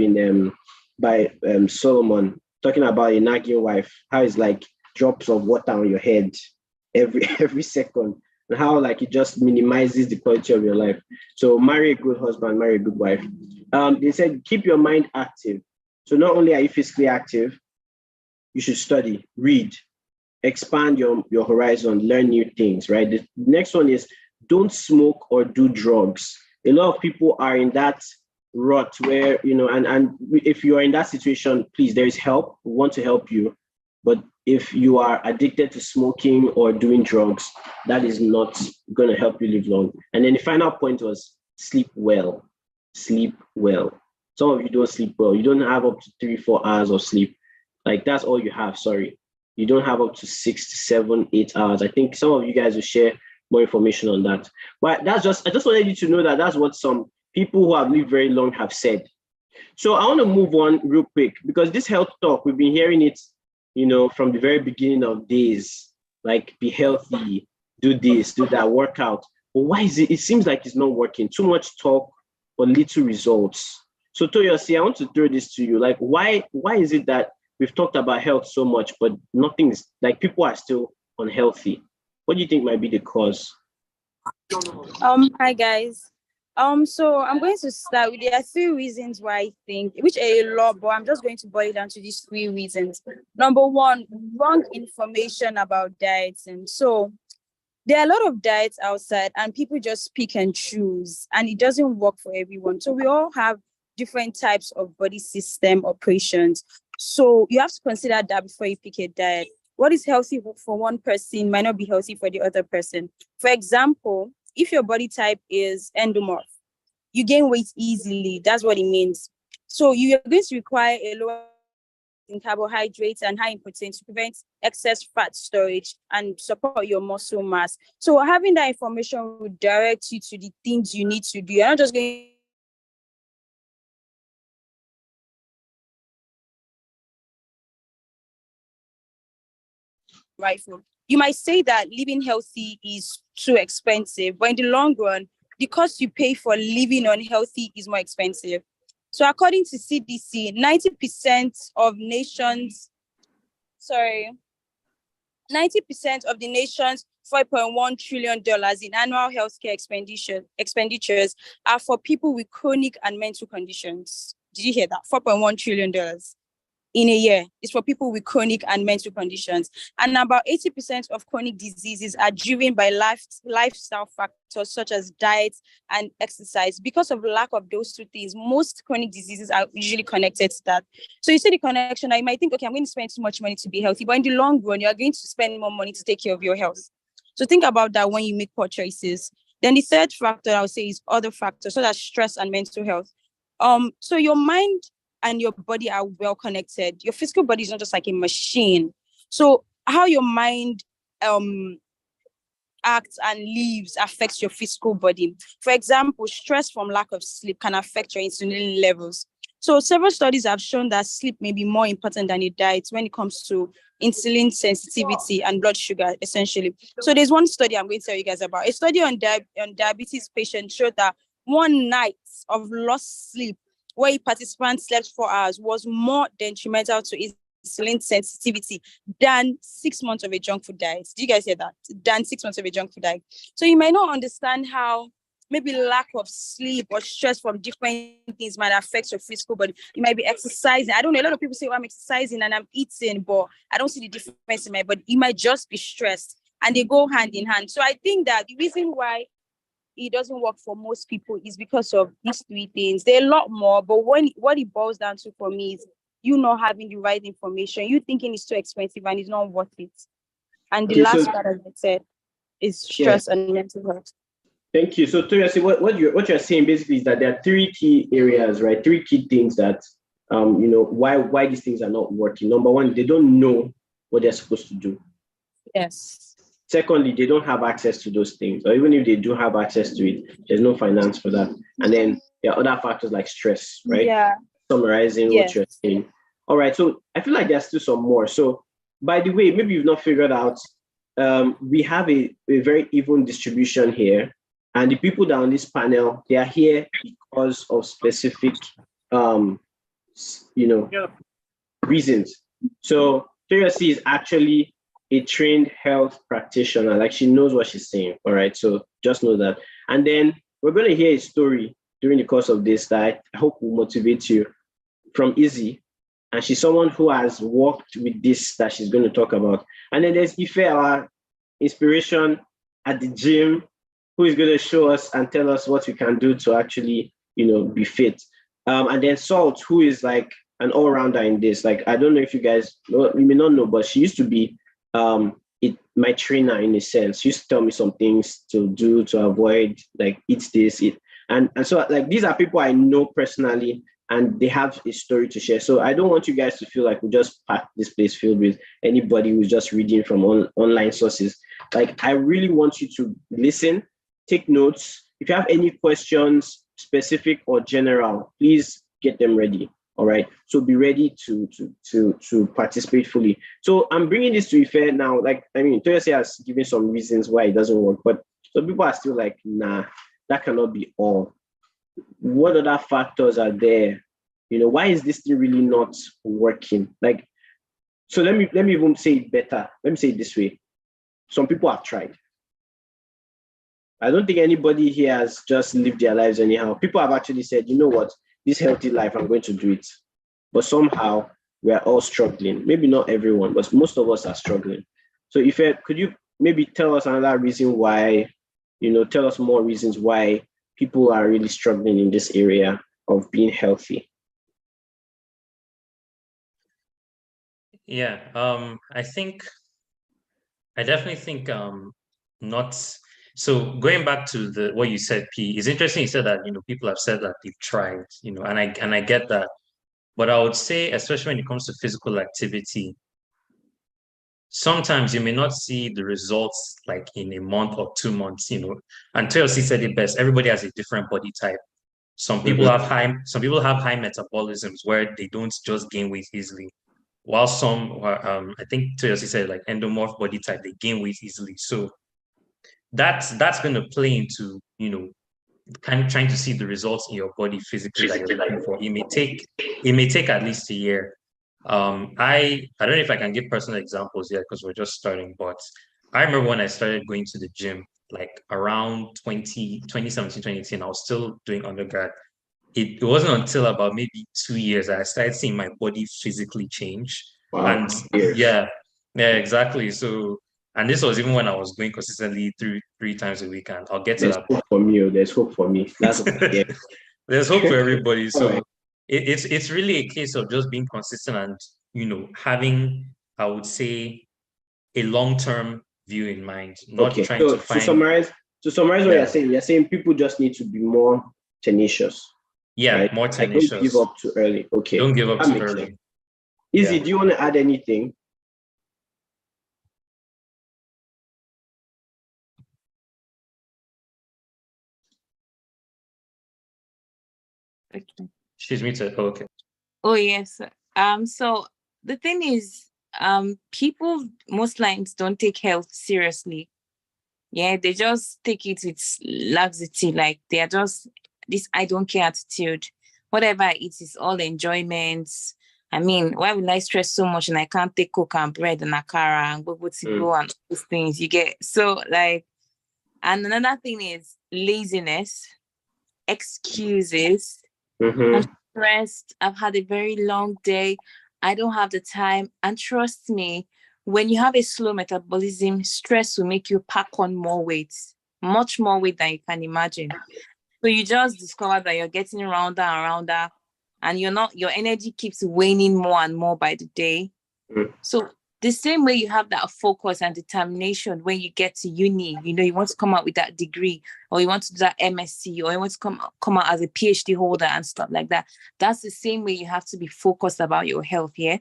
[SPEAKER 1] by Solomon talking about a nagging wife, how it's like drops of water on your head every second, and how like it just minimizes the quality of your life. So marry a good husband, marry a good wife. They said keep your mind active. So not only are you physically active, you should study, read, expand your horizon, learn new things, right? The next one is don't smoke or do drugs. A lot of people are in that rut where, and if you are in that situation, please, there is help. We want to help you. But if you are addicted to smoking or doing drugs, that is not going to help you live long. And then the final point was sleep well. Sleep well. Some of you don't sleep well. You don't have up to 3-4 hours of sleep. Like that's all you have. Sorry. You don't have up to 6 to 7, 8 hours. I think some of you guys will share more information on that. But I just wanted you to know that that's what some people who have lived very long have said. So I want to move on real quick because this health talk, we've been hearing it, from the very beginning of days, like be healthy, do this, do that, work out. But why is it? It seems like it's not working. Too much talk but little results. So Toyosi, I want to throw this to you. Like, why is it that we've talked about health so much, but nothing's like people are still unhealthy? What do you think might be the cause?
[SPEAKER 8] Hi guys. So I'm going to start with there are 3 reasons why I think, which are a lot, but I'm just going to boil it down to these 3 reasons. Number 1, wrong information about diets. And so there are a lot of diets outside and people just pick and choose and it doesn't work for everyone. So we all have different types of body system operations. So you have to consider that before you pick a diet. What is healthy for one person might not be healthy for the other person. For example, if your body type is endomorph, you gain weight easily. That's what it means. So you are going to require a lower in carbohydrates and high in protein to prevent excess fat storage and support your muscle mass. So having that information will direct you to the things you need to do. You're not just going right food. You might say that living healthy is too expensive, but in the long run, the cost you pay for living unhealthy is more expensive. So according to CDC, 90% of the nation's $4.1 trillion in annual healthcare expenditures are for people with chronic and mental conditions. Did you hear that? $4.1 trillion in a year is for people with chronic and mental conditions. And about 80% of chronic diseases are driven by lifestyle factors such as diet and exercise. Because of lack of those 2 things, most chronic diseases are usually connected to that. So you see the connection, I might think, okay, I'm going to spend too much money to be healthy, but in the long run, you're going to spend more money to take care of your health. So think about that when you make poor choices. Then the third factor I would say is other factors, such as stress and mental health. So your mind and your body are well connected. Your physical body is not just like a machine. So how your mind acts and lives affects your physical body. For example, stress from lack of sleep can affect your insulin levels. So several studies have shown that sleep may be more important than a diet when it comes to insulin sensitivity and blood sugar, essentially. So there's one study I'm going to tell you guys about. A study on diabetes patients showed that 1 night of lost sleep where a participant slept 4 hours was more detrimental to insulin sensitivity than 6 months of a junk food diet. Do you guys hear that? Than 6 months of a junk food diet. So you might not understand how maybe lack of sleep or stress from different things might affect your physical body. You might be exercising. I don't know. A lot of people say, I'm exercising and I'm eating, but I don't see the difference in my body. You might just be stressed and they go hand in hand. So I think that the reason why it doesn't work for most people is because of these 3 things. There are a lot more, but what it boils down to for me is you not having the right information, you thinking it's too expensive and it's not worth it. And the last part, as I said, is stress and mental health.
[SPEAKER 1] Thank you. So Toyosi, what you're saying basically is that there are 3 key areas, right? 3 key things that why these things are not working. Number 1, they don't know what they're supposed to do.
[SPEAKER 8] Yes.
[SPEAKER 1] Secondly, they don't have access to those things, or even if they do have access to it, there's no finance for that. And then there are other factors like stress, right?
[SPEAKER 8] Yeah.
[SPEAKER 1] Summarizing what you're saying. All right. So I feel like there's still some more. So by the way, maybe you've not figured out, we have a very even distribution here. And the people that are on this panel, they are here because of specific, reasons. So Toyosi is actually a trained health practitioner. Like she knows what she's saying. All right. So just know that. And then we're going to hear a story during the course of this that I hope will motivate you from Izzy. and she's someone who has worked with this that she's going to talk about. And then there's Ife, our inspiration at the gym, who is going to show us and tell us what we can do to actually, be fit. And then Salt, who is like an all-rounder in this. Like, I don't know if you guys know, you may not know, but she used to be my trainer in a sense. She used to tell me some things to do to avoid, like, eat this, eat. And so, like, these are people I know personally, and they have a story to share. So I don't want you guys to feel like we just pack this place filled with anybody who's just reading from online sources. Like, I really want you to listen, take notes. If you have any questions, specific or general, please get them ready. All right. So be ready to participate fully. So I'm bringing this to Ife now. Like, I mean, Toyosi has given some reasons why it doesn't work, but some people are still like, nah, that cannot be all. What other factors are there? Why is this thing really not working? Like, so let me even say it better. Let me say it this way. Some people have tried. I don't think anybody here has just lived their lives anyhow. People have actually said, you know what, this healthy life, I'm going to do it. But somehow we're all struggling. Maybe not everyone, but most of us are struggling. So Ife, could you maybe tell us another reason why, tell us more reasons why people are really struggling in this area of being healthy?
[SPEAKER 4] Yeah, I definitely think not. So going back to what you said, P, it's interesting you said that, people have said that they've tried, and I get that. But I would say, especially when it comes to physical activity, sometimes you may not see the results like in a month or 2 months, and Toyosi said it best, everybody has a different body type. Some people have high metabolisms where they don't just gain weight easily. While some, I think Toyosi said like endomorph body type, they gain weight easily. So that's going to play into, kind of trying to see the results in your body physically that you're looking for. It may take at least a year. I don't know if I can give personal examples yet because we're just starting, but I remember when I started going to the gym, like around 2017, 2018, I was still doing undergrad. It wasn't until about maybe 2 years that I started seeing my body physically change.
[SPEAKER 1] Wow.
[SPEAKER 4] And yeah, exactly. So, and this was even when I was going consistently three times a week, and I'll get to
[SPEAKER 1] There's
[SPEAKER 4] that.
[SPEAKER 1] hope for me. There's hope for me. That's yeah.
[SPEAKER 4] There's hope for everybody. So
[SPEAKER 1] Right.
[SPEAKER 4] it's really a case of just being consistent and having, I would say, a long-term view in mind, not trying to find.
[SPEAKER 1] To summarize what you're saying people just need to be more tenacious.
[SPEAKER 4] Yeah,
[SPEAKER 1] right?
[SPEAKER 4] more tenacious.
[SPEAKER 1] Don't give up too early. Okay.
[SPEAKER 4] Don't give up too early.
[SPEAKER 1] Izzy, do you want to add anything?
[SPEAKER 2] Okay.
[SPEAKER 4] She's muted. Oh, okay.
[SPEAKER 2] Oh yes. So the thing is, people most times don't take health seriously. Yeah, they just take it with laxity, like they are just this I don't care attitude. Whatever I eat is all enjoyment. I mean, why will I stress so much and I can't take coke and bread and akara and go and all those things you get? So like, and another thing is laziness, excuses. I'm stressed. I've had a very long day. I don't have the time. And trust me, when you have a slow metabolism, stress will make you pack on more weight, much more weight than you can imagine. So you just discover that you're getting rounder and rounder, and your energy keeps waning more and more by the day. So the same way you have that focus and determination when you get to uni, you want to come out with that degree, or you want to do that MSc, or you want to come out as a PhD holder and stuff like that. That's the same way you have to be focused about your health, yeah?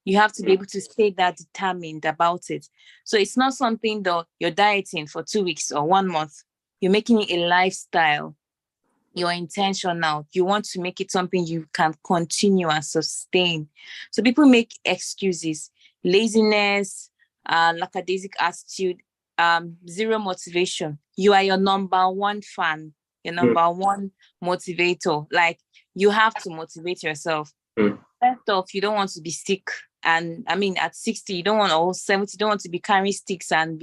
[SPEAKER 2] You have to be able to stay that determined about it. So it's not something that you're dieting for 2 weeks or 1 month. You're making it a lifestyle. You're intentional. You want to make it something you can continue and sustain. So people make excuses, laziness, lackadaisic attitude, zero motivation. You are your number one fan, your number one motivator. Like, you have to motivate yourself. First off, you don't want to be sick. And I mean, at 60, you don't want, or 70, you don't want to be carrying sticks and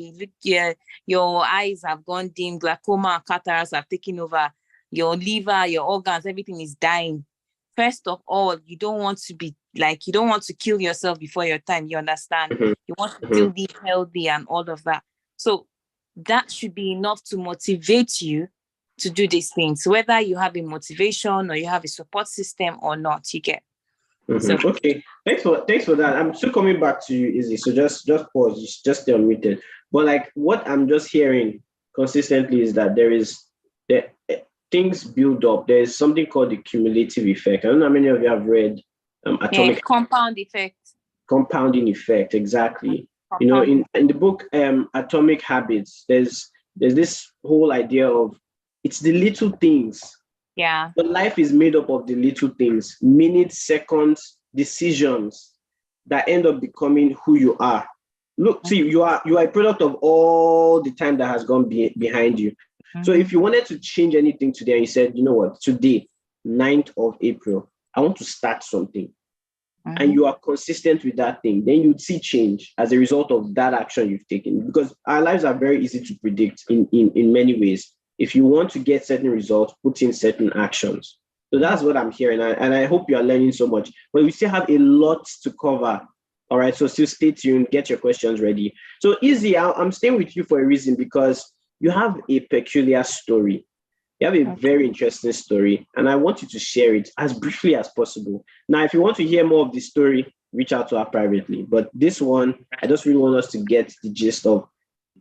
[SPEAKER 2] your eyes have gone dim, glaucoma, cataracts have taken over, your liver, your organs, everything is dying. first of all, you don't want to be like, you don't want to kill yourself before your time. You understand? You want to still be healthy and all of that. So that should be enough to motivate you to do these things, whether you have a motivation or you have a support system or not. You get. So
[SPEAKER 1] Okay, thanks for that. I'm still coming back to you, Izzy. So just pause, just stay unmuted. But like what I'm just hearing consistently is that things build up. There is something called the cumulative effect. I don't know how many of you have read atomic
[SPEAKER 2] compound effect.
[SPEAKER 1] Compounding effect, exactly. You know, in the book Atomic Habits, there's this whole idea of it's the little things.
[SPEAKER 2] Yeah.
[SPEAKER 1] But life is made up of the little things, minutes, seconds, decisions that end up becoming who you are. Look, see, you are a product of all the time that has gone behind you. So if you wanted to change anything today and you said, you know what, today, 9th of April, I want to start something. And you are consistent with that thing, then you'd see change as a result of that action you've taken. Because our lives are very easy to predict in many ways. If you want to get certain results, put in certain actions. So that's what I'm hearing. And I hope you are learning so much. But we still have a lot to cover. All right. So still stay tuned, get your questions ready. So Izzy, I'm staying with you for a reason, because you have a peculiar story. You have a very interesting story, and I want you to share it as briefly as possible. Now, if you want to hear more of the story, reach out to her privately. But this one, I just really want us to get the gist of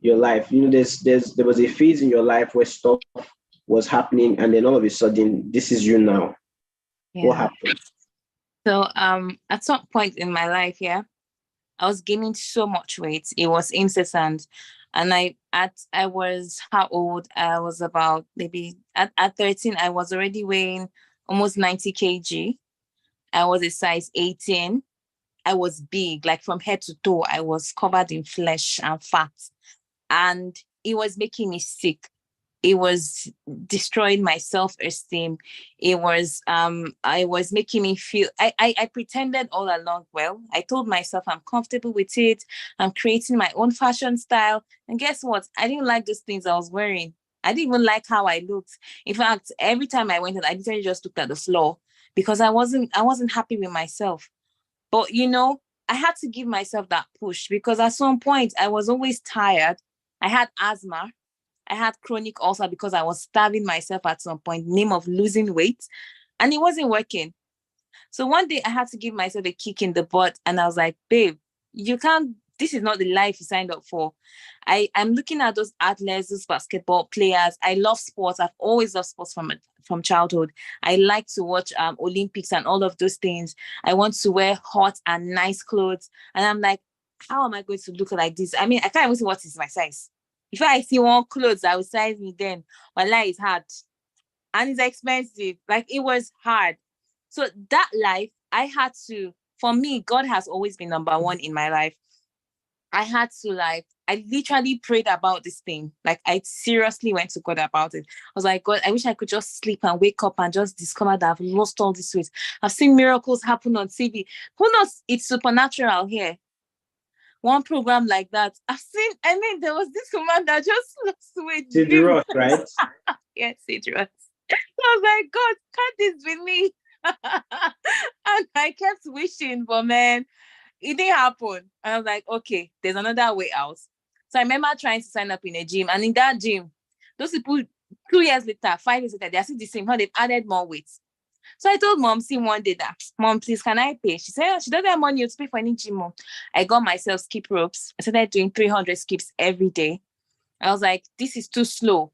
[SPEAKER 1] your life. You know, there was a phase in your life where stuff was happening, and then all of a sudden, this is you now. Yeah. What happened?
[SPEAKER 2] So, at some point in my life, I was gaining so much weight. It was incessant. And I was, how old? I was about maybe at 13, I was already weighing almost 90 kg. I was a size 18. I was big, like from head to toe. I was covered in flesh and fat. And it was making me sick. It was destroying my self-esteem. It was I was making me feel, I pretended all along, well, I told myself I'm comfortable with it. I'm creating my own fashion style. And guess what? I didn't like those things I was wearing. I didn't even like how I looked. In fact, every time I went out, I literally just looked at the floor because I wasn't happy with myself. But you know, I had to give myself that push because at some point I was always tired. I had asthma. I had chronic ulcer because I was starving myself at some point, name of losing weight, and it wasn't working. So one day I had to give myself a kick in the butt, and I was like, babe, you can't, this is not the life you signed up for. I'm looking at those athletes, those basketball players. I love sports. I've always loved sports from childhood. I like to watch Olympics and all of those things. I want to wear hot and nice clothes. And I'm like, how am I going to look like this? I mean, I can't even see what is my size. If I see one clothes that will size me, then my life is hard and it's expensive. Like it was hard. So that life, I had to, for me, God has always been number one in my life. I had to I literally prayed about this thing. Like I seriously went to God about it. I was like, God, I wish I could just sleep and wake up and just discover that I've lost all this weight. I've seen miracles happen on TV. Who knows? It's supernatural here. One program like that. There was this woman that just lost weight.
[SPEAKER 1] Sidney Ross, right?
[SPEAKER 2] Yes, Sidney Ross. I was like, God, can't this be me? And I kept wishing, but man, it didn't happen. And I was like, okay, there's another way out. So I remember trying to sign up in a gym. And in that gym, those people, 2 years later, 5 years later, they're still the same. How they've added more weight. So I told Mom, see one day that, Mom, please, can I pay? She said, she doesn't have money to pay for any gym. Mom. I got myself skip ropes. I started doing 300 skips every day. I was like, this is too slow.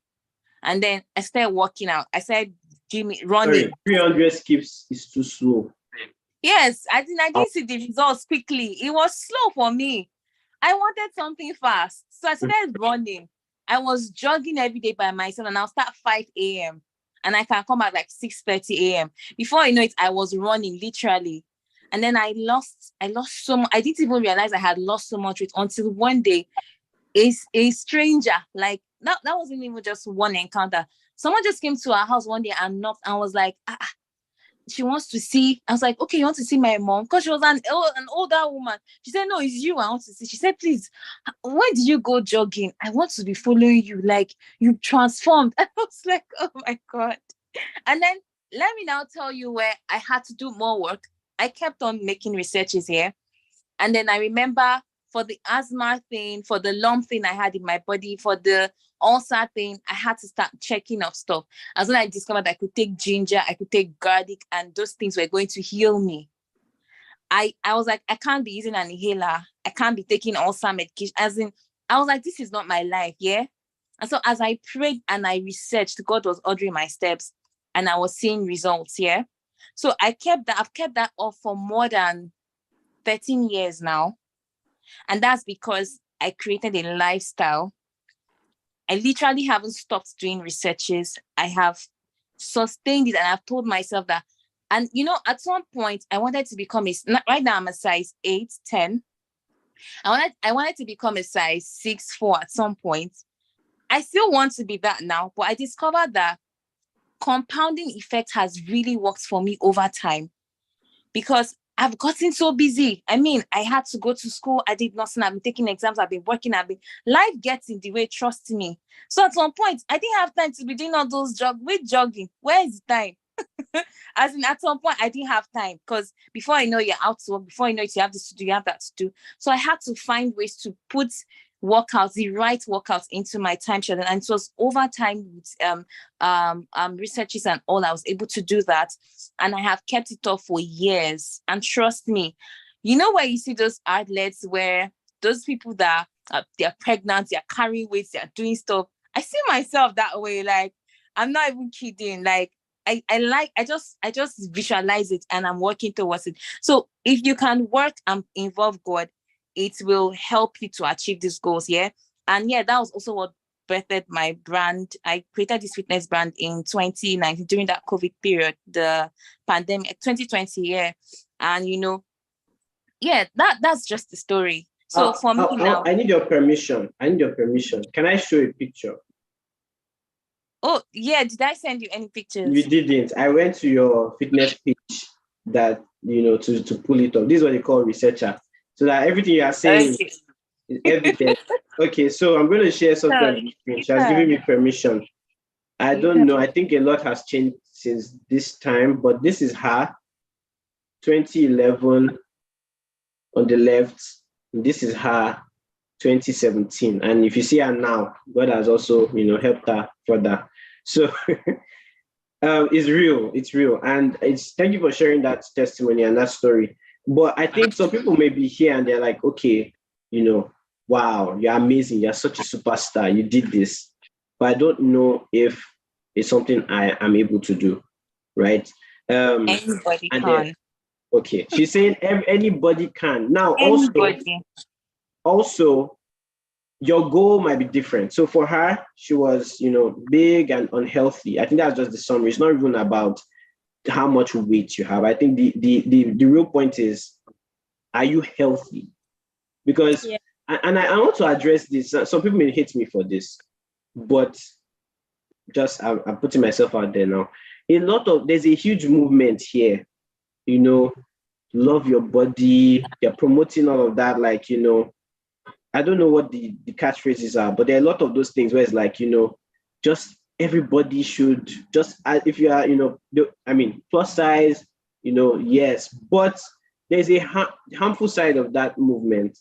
[SPEAKER 2] And then I started working out. I started running.
[SPEAKER 1] Sorry, 300 skips is too slow.
[SPEAKER 2] Yes, I didn't see the results quickly. It was slow for me. I wanted something fast. So I started running. I was jogging every day by myself, and I'll start 5 a.m. and I can come at like 6:30 a.m. Before you know it, I was running literally. And then I lost so much. I didn't even realize I had lost so much weight until one day a stranger, like that wasn't even just one encounter. Someone just came to our house one day and knocked and was like, she wants to see. I was like, okay, you want to see my mom? Because she was an older woman. She said, no, it's you I want to see. She said, please, when did you go jogging? I want to be following you. Like, you transformed. I was like, oh my God. And then let me now tell you where I had to do more work. I kept on making researches here. And then I remember for the asthma thing, for the lump thing I had in my body, for the ulcer thing, I had to start checking up stuff. As when I discovered I could take ginger, I could take garlic, and those things were going to heal me. I was like, I can't be using an inhaler. I can't be taking ulcer medication. As in, I was like, this is not my life, yeah? And so as I prayed and I researched, God was ordering my steps and I was seeing results, yeah? So I've kept that up for more than 13 years now. And that's because I created a lifestyle. I literally haven't stopped doing researches. I have sustained it and I've told myself that. And, at some point, I wanted to become right now I'm a size 8, 10. I wanted to become a size 6, 4 at some point. I still want to be that now, but I discovered that compounding effect has really worked for me over time because I've gotten so busy. I mean, I had to go to school. I did nothing. I've been taking exams. I've been working. Life gets in the way, trust me. So at some point, I didn't have time to be doing all those jogging. Where is the time? As in, at some point, I didn't have time because before I know you're out to work, before I know it, you have this to do, you have that to do. So I had to find ways to put the right workouts into my time schedule. And it was over time with researches and all, I was able to do that. And I have kept it up for years. And trust me, where you see those athletes where those people that they're pregnant, they're carrying weights, they're doing stuff. I see myself that way. Like, I'm not even kidding. Like, I just visualize it and I'm working towards it. So if you can work and involve God, it will help you to achieve these goals. Yeah. And yeah, that was also what birthed my brand. I created this fitness brand in 2019 during that COVID period, the pandemic, 2020. Yeah. And yeah, that's just the story. So for me now,
[SPEAKER 1] I need your permission. Can I show a picture?
[SPEAKER 2] Oh yeah, did I send you any pictures?
[SPEAKER 1] You didn't. I went to your fitness page that to pull it up. This is what they call researcher. So that everything you are saying is evident. Okay, so I'm going to share something on the screen. She has given me permission. I don't know. I think a lot has changed since this time, but this is her, 2011 on the left. This is her, 2017. And if you see her now, God has also, helped her further. So it's real. And thank you for sharing that testimony and that story. But I think some people may be here and they're like, okay, wow, you're amazing. You're such a superstar. You did this. But I don't know if it's something I am able to do, right?
[SPEAKER 2] Anybody can.
[SPEAKER 1] Okay. She's saying anybody can. Now, also, your goal might be different. So for her, she was, big and unhealthy. I think that's just the summary. It's not even about how much weight you have. I think the real point is, are you healthy? Because, and I want to address this. Some people may hate me for this, but I'm putting myself out there now. There's a huge movement here, love your body. They're promoting all of that. Like, I don't know what the catchphrases are, but there are a lot of those things where it's like, just everybody should just, if you are, plus size, yes, but there's a harmful side of that movement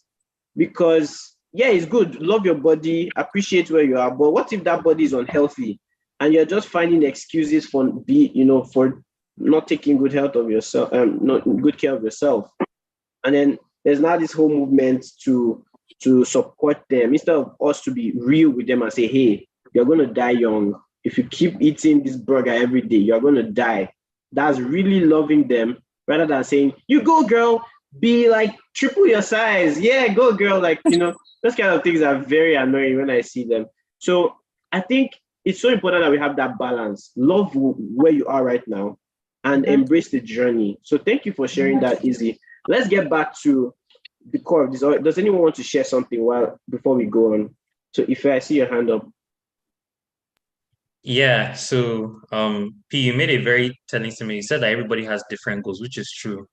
[SPEAKER 1] because, yeah, it's good. Love your body, appreciate where you are. But what if that body is unhealthy and you're just finding excuses for not taking good health of yourself, not good care of yourself. And then there's now this whole movement to support them instead of us to be real with them and say, hey, you're going to die young. If you keep eating this burger every day, you're going to die. That's really loving them rather than saying, you go, girl, be like triple your size. Yeah, go, girl. Like, those kind of things are very annoying when I see them. So I think it's so important that we have that balance. Love where you are right now and embrace the journey. So thank you for sharing that, Izzy. Let's get back to the core of this. Does anyone want to share something before we go on? So if I see your hand up.
[SPEAKER 4] Yeah, so P, you made a very telling statement. You said that everybody has different goals, which is true.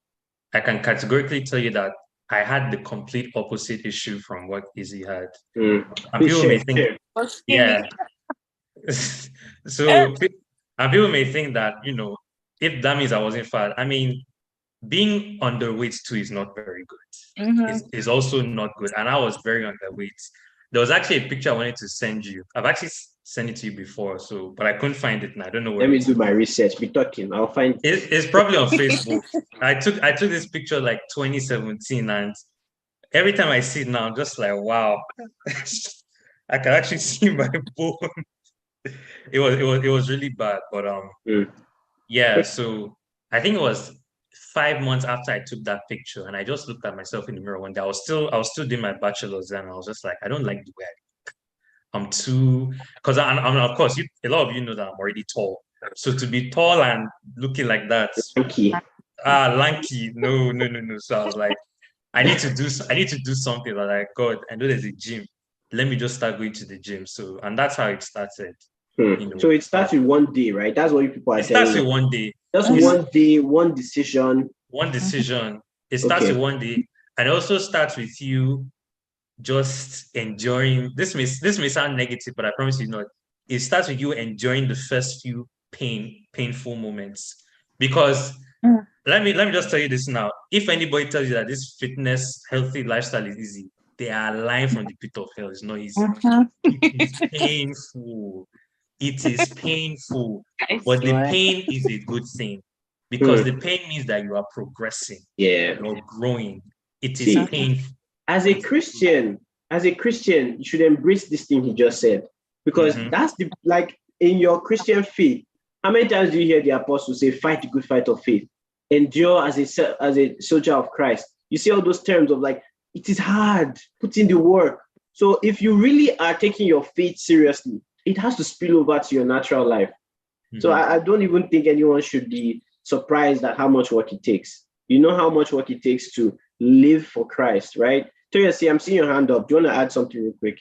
[SPEAKER 4] I can categorically tell you that I had the complete opposite issue from what Izzy had. And people may think, yeah. So and people may think that, if that means I wasn't fat, I mean, being underweight too is not very good. It's also not good. And I was very underweight. There was actually a picture I wanted to send you. I've actually sent it to you before, but I couldn't find it now. I don't know where
[SPEAKER 1] Let me do my research. Be talking. I'll find it.
[SPEAKER 4] It's probably on Facebook. I took this picture like 2017, and every time I see it now, I'm just like, wow. I can actually see my bone. It was really bad. But yeah, so I think it was 5 months after I took that picture, and I just looked at myself in the mirror one day. I was still doing my bachelor's, and I was just like, I don't like the way I'm too, because I mean, of course, a lot of you know that I'm already tall. So to be tall and looking like that, lanky, no. So I was like, I need to do something. Like, God, I know there's a gym. Let me just start going to the gym. So, and that's how it started. You know,
[SPEAKER 1] so it starts with one day, right? That's what you people are saying.
[SPEAKER 4] It starts with one day.
[SPEAKER 1] Just one day, one decision.
[SPEAKER 4] One decision. It starts with one day, and it also starts with you just enjoying. This may sound negative, but I promise you not. It starts with you enjoying the first few painful moments. Because let me just tell you this now. If anybody tells you that this fitness, healthy lifestyle is easy, they are lying from the pit of hell. It's not easy. It is painful. It is painful. But the pain is a good thing. Because the pain means that you are progressing.
[SPEAKER 1] Yeah.
[SPEAKER 4] You're growing. It is painful.
[SPEAKER 1] As a Christian, you should embrace this thing he just said. Because that's in your Christian faith, how many times do you hear the apostles say, fight the good fight of faith, endure as a soldier of Christ? You see all those terms of like, it is hard, put in the work. So if you really are taking your faith seriously, it has to spill over to your natural life. So I don't even think anyone should be surprised at how much work it takes. You know how much work it takes to live for Christ, right? Toyosi, I'm seeing your hand up. Do you want to add something real quick?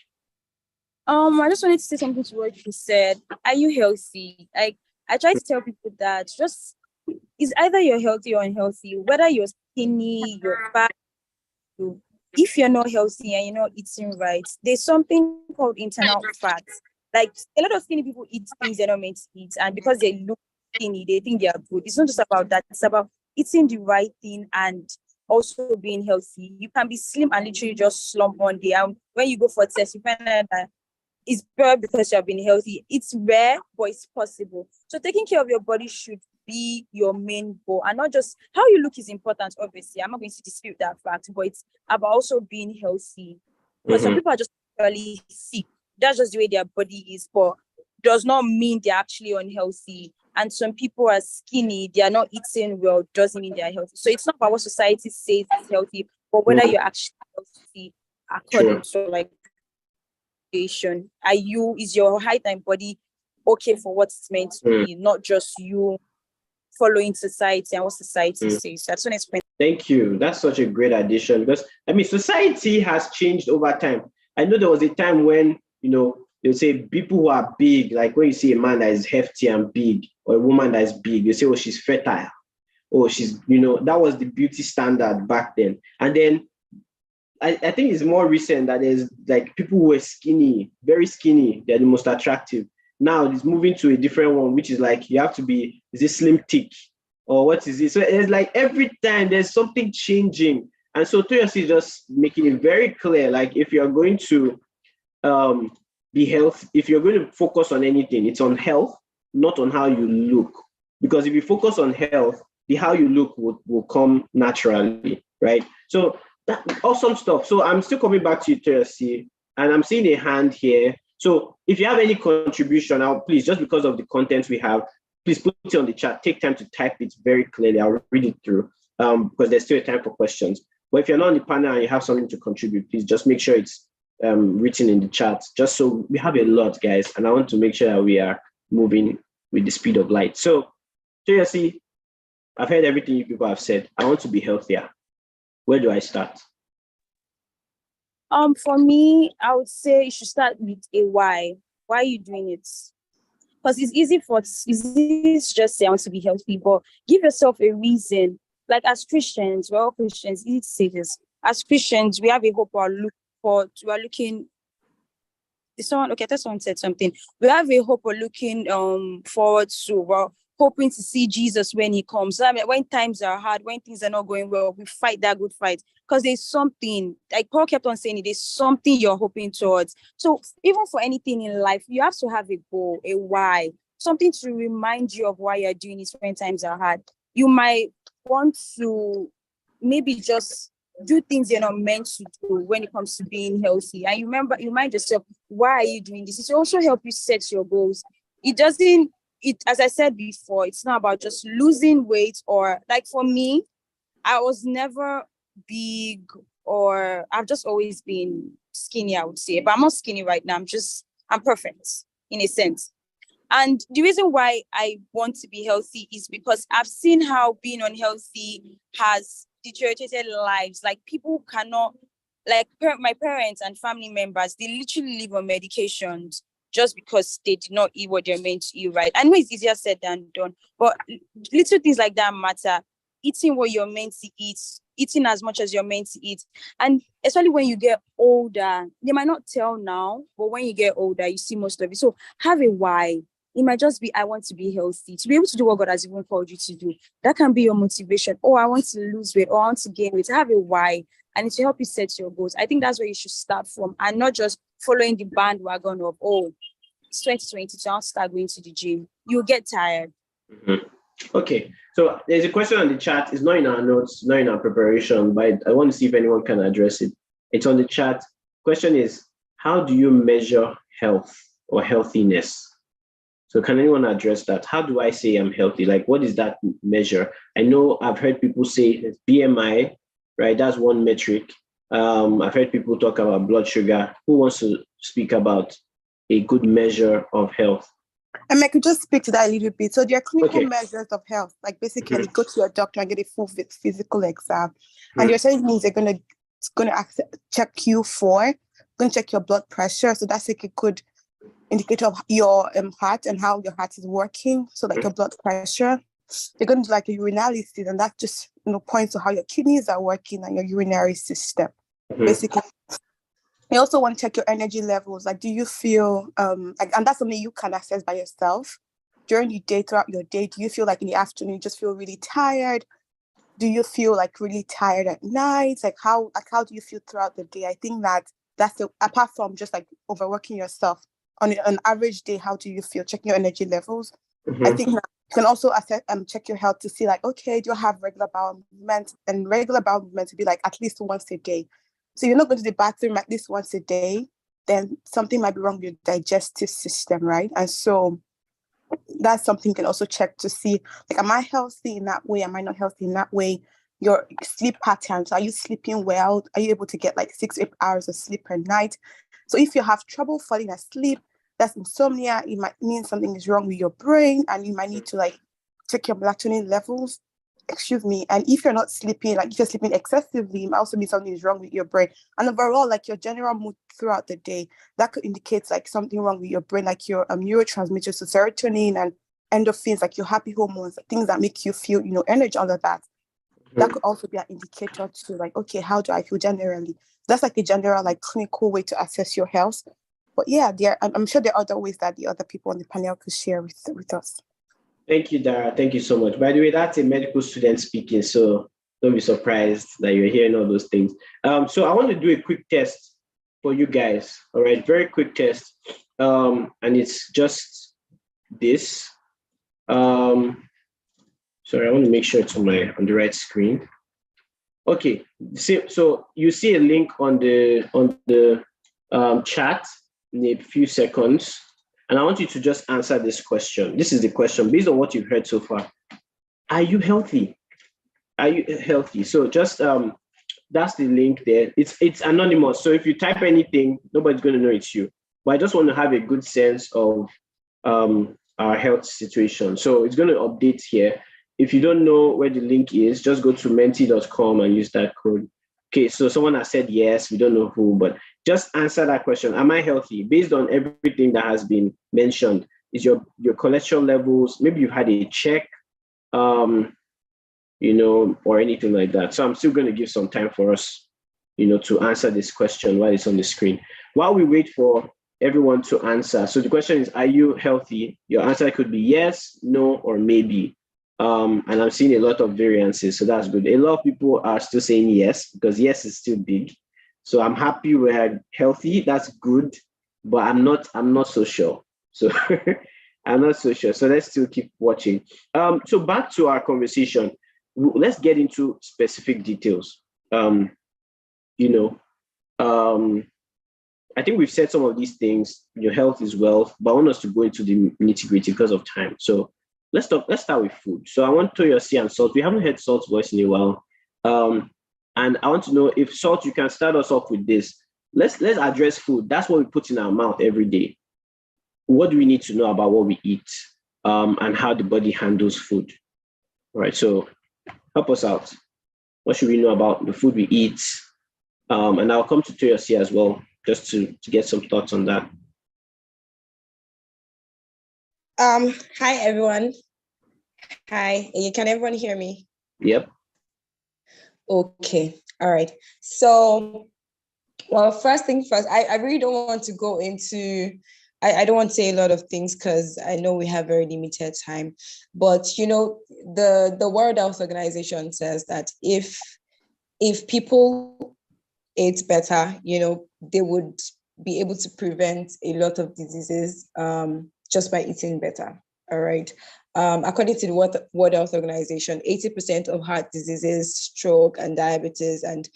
[SPEAKER 8] I just wanted to say something to what you said. Are you healthy? I try to tell people that just it's either you're healthy or unhealthy, whether you're skinny, you're fat, if you're not healthy and you're not eating right, there's something called internal fat. Like a lot of skinny people eat things they're not meant to eat, and because they look skinny, they think they are good. It's not just about that, it's about eating the right thing and also being healthy. You can be slim and literally just slump one day. And when you go for a test, you find out that it's better because you have been healthy. It's rare, but it's possible. So taking care of your body should be your main goal, and not just how you look is important. Obviously, I'm not going to dispute that fact, but it's about also being healthy. Because some people are just really sick. That's just the way their body is, but does not mean they're actually unhealthy. And some people are skinny, they are not eating well, doesn't mean they're healthy. So it's not about what society says is healthy, but whether you're actually healthy according to like is your height and body okay for what it's meant to be, not just you following society and what society says. That's when it's
[SPEAKER 1] Thank you. That's such a great addition, because I mean society has changed over time. I know there was a time when you say people who are big, like when you see a man that is hefty and big, or a woman that is big, you say, oh, she's fertile. Oh, she's, that was the beauty standard back then. And then I think it's more recent that there's like people who are skinny, very skinny, they're the most attractive. Now it's moving to a different one, which is like you have to be, is it slim thick? Or what is it? So it's like every time there's something changing. And so Toyosi is just making it very clear, like if you're going to be healthy, if you're going to focus on anything, it's on health, not on how you look. Because if you focus on health, the how you look will come naturally, right? So that awesome stuff. So I'm still coming back to you, Toyosi, and I'm seeing a hand here. So if you have any contribution, please, just because of the content we have, please put it on the chat. Take time to type it very clearly. I'll read it through because there's still a time for questions. But if you're not on the panel and you have something to contribute, please just make sure it's written in the chat, just so we have a lot, guys. And I want to make sure that we are moving with the speed of light. So, Toyosi, I've heard everything you people have said. I want to be healthier. Where do I start?
[SPEAKER 8] For me, I would say you should start with a why. Why are you doing it? Because it's easy to just say I want to be healthy, but give yourself a reason. Like as Christians, we're all Christians, easy to say this. As Christians, we have a hope or look for. We are looking. Someone said something. We have a hope or looking forward to. Well, hoping to see Jesus when he comes. I mean, when times are hard, when things are not going well, we fight that good fight because there's something, like Paul kept on saying, there's something you're hoping towards. So even for anything in life, you have to have a goal, a why, something to remind you of why you're doing it when times are hard. You might want to maybe just do things you're not meant to do when it comes to being healthy. And you remind yourself, why are you doing this? It will also help you set your goals. As I said before, it's not about just losing weight, or like for me, I was never big, or I've just always been skinny, I would say, but I'm not skinny right now. I'm perfect in a sense. And the reason why I want to be healthy is because I've seen how being unhealthy has deteriorated lives. Like people cannot, like my parents and family members, they literally live on medications just because they did not eat what they're meant to eat, right? I know it's easier said than done, but little things like that matter. Eating what you're meant to eat, eating as much as you're meant to eat. And especially when you get older, they might not tell now, but when you get older, you see most of it. So have a why. It might just be, I want to be healthy, to be able to do what God has even called you to do. That can be your motivation. Oh, I want to lose weight, or I want to gain weight. Have a why, and it will help you set your goals. I think that's where you should start from, and not just following the bandwagon of, oh, it's 2020, so I'll start going to the gym. You'll get tired.
[SPEAKER 1] Mm-hmm. Okay, so there's a question on the chat. It's not in our notes, not in our preparation, but I want to see if anyone can address it. It's on the chat. Question is, how do you measure health or healthiness? So can anyone address that? How do I say I'm healthy? Like, what is that measure? I know I've heard people say it's BMI, right? That's one metric. I've heard people talk about blood sugar. Who wants to speak about a good measure of health?
[SPEAKER 9] And I could just speak to that a little bit. So there are clinical measures of health, like basically go to your doctor and get a full physical exam. And your certain things they're going to check you for, going to check your blood pressure. So that's like a good indicator of your heart and how your heart is working. So like your blood pressure. They're going to do like a urinalysis, and that just points to how your kidneys are working and your urinary system. Basically. You also want to check your energy levels. Like, do you feel, and that's something you can assess by yourself during your day, throughout your day. Do you feel like in the afternoon, you just feel really tired? Do you feel like really tired at night? Like how do you feel throughout the day? I think that's apart from just like overworking yourself on an average day, how do you feel? Checking your energy levels. I think you can also assess check your health to see like, okay, do you have regular bowel movement? And regular bowel movement to be like at least once a day. So you're not going to the bathroom at least once a day, then something might be wrong with your digestive system, right? And so that's something you can also check to see, like, am I healthy in that way? Am I not healthy in that way? Your sleep patterns, are you sleeping well? Are you able to get like 6-8 hours of sleep per night? So if you have trouble falling asleep, that's insomnia. It might mean something is wrong with your brain, and you might need to like check your melatonin levels. And if you're not sleeping, like if you're sleeping excessively, it might also mean something is wrong with your brain. And overall, like your general mood throughout the day, that could indicate like something wrong with your brain, like your neurotransmitters, so serotonin and endorphins, like your happy hormones, things that make you feel, energy, all of that. That could also be an indicator to like, okay, how do I feel generally? That's like a general, like clinical way to assess your health. But yeah, I'm sure there are other ways that the other people on the panel could share with us.
[SPEAKER 1] Thank you, Dara. Thank you so much. By the way, that's a medical student speaking, so don't be surprised that you're hearing all those things. So I want to do a quick test for you guys. All right, very quick test. And it's just this. Sorry, I want to make sure it's on the right screen. Okay, so you see a link on the chat in a few seconds. And I want you to just answer this question. This is the question based on what you've heard so far. Are you healthy? Are you healthy? So just that's the link there. It's anonymous. So if you type anything, nobody's going to know it's you. But I just want to have a good sense of our health situation. So it's going to update here. If you don't know where the link is, just go to menti.com and use that code. Okay, so someone has said yes, we don't know who, but just answer that question. Am I healthy? Based on everything that has been mentioned, is your cholesterol levels, maybe you've had a check, or anything like that. So I'm still going to give some time for us, to answer this question while it's on the screen. While we wait for everyone to answer. So the question is, are you healthy? Your answer could be yes, no, or maybe. And I'm seeing a lot of variances, so that's good. A lot of people are still saying yes, because yes is still big. So I'm happy we're healthy. That's good, but I'm not so sure. So I'm not so sure. So let's still keep watching. So back to our conversation. Let's get into specific details. I think we've said some of these things. Your health is wealth, but I want us to go into the nitty-gritty because of time. So let's start with food. So I want Toyosi and Salt. We haven't heard Salt's voice in a while. And I want to know if Salt, you can start us off with this. Let's address food. That's what we put in our mouth every day. What do we need to know about what we eat, and how the body handles food? All right, so help us out. What should we know about the food we eat? And I'll come to Toyosi as well, just to get some thoughts on that.
[SPEAKER 7] Hi, everyone. Hi, can everyone hear me?
[SPEAKER 1] Yep.
[SPEAKER 7] Okay, all right. So, well, first thing first, I really don't want to go into, I don't want to say a lot of things because I know we have very limited time. But, the World Health Organization says that if people ate better, they would be able to prevent a lot of diseases just by eating better. All right. According to the World Health Organization, 80% of heart diseases, stroke, and diabetes, and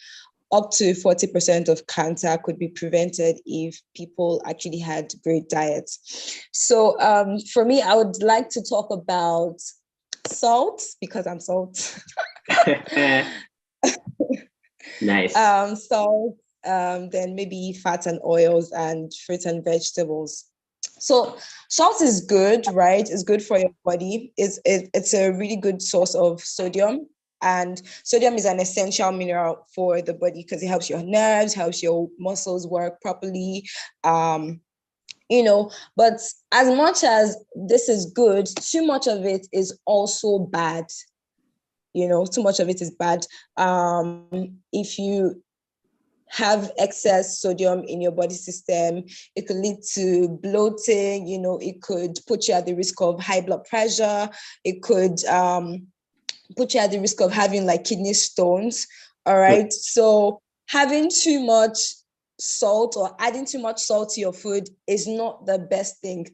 [SPEAKER 7] up to 40% of cancer could be prevented if people actually had great diets. So for me, I would like to talk about salt, because I'm salt.
[SPEAKER 1] Nice.
[SPEAKER 7] Salt, then maybe fats and oils, and fruits and vegetables. So salt is good, right? It's good for your body. It's a really good source of sodium. And sodium is an essential mineral for the body because it helps your nerves, helps your muscles work properly. But as much as this is good, too much of it is also bad. Too much of it is bad. If you have excess sodium in your body system, it could lead to bloating, it could put you at the risk of high blood pressure. It could put you at the risk of having like kidney stones. All right. So having too much salt or adding too much salt to your food is not the best thing.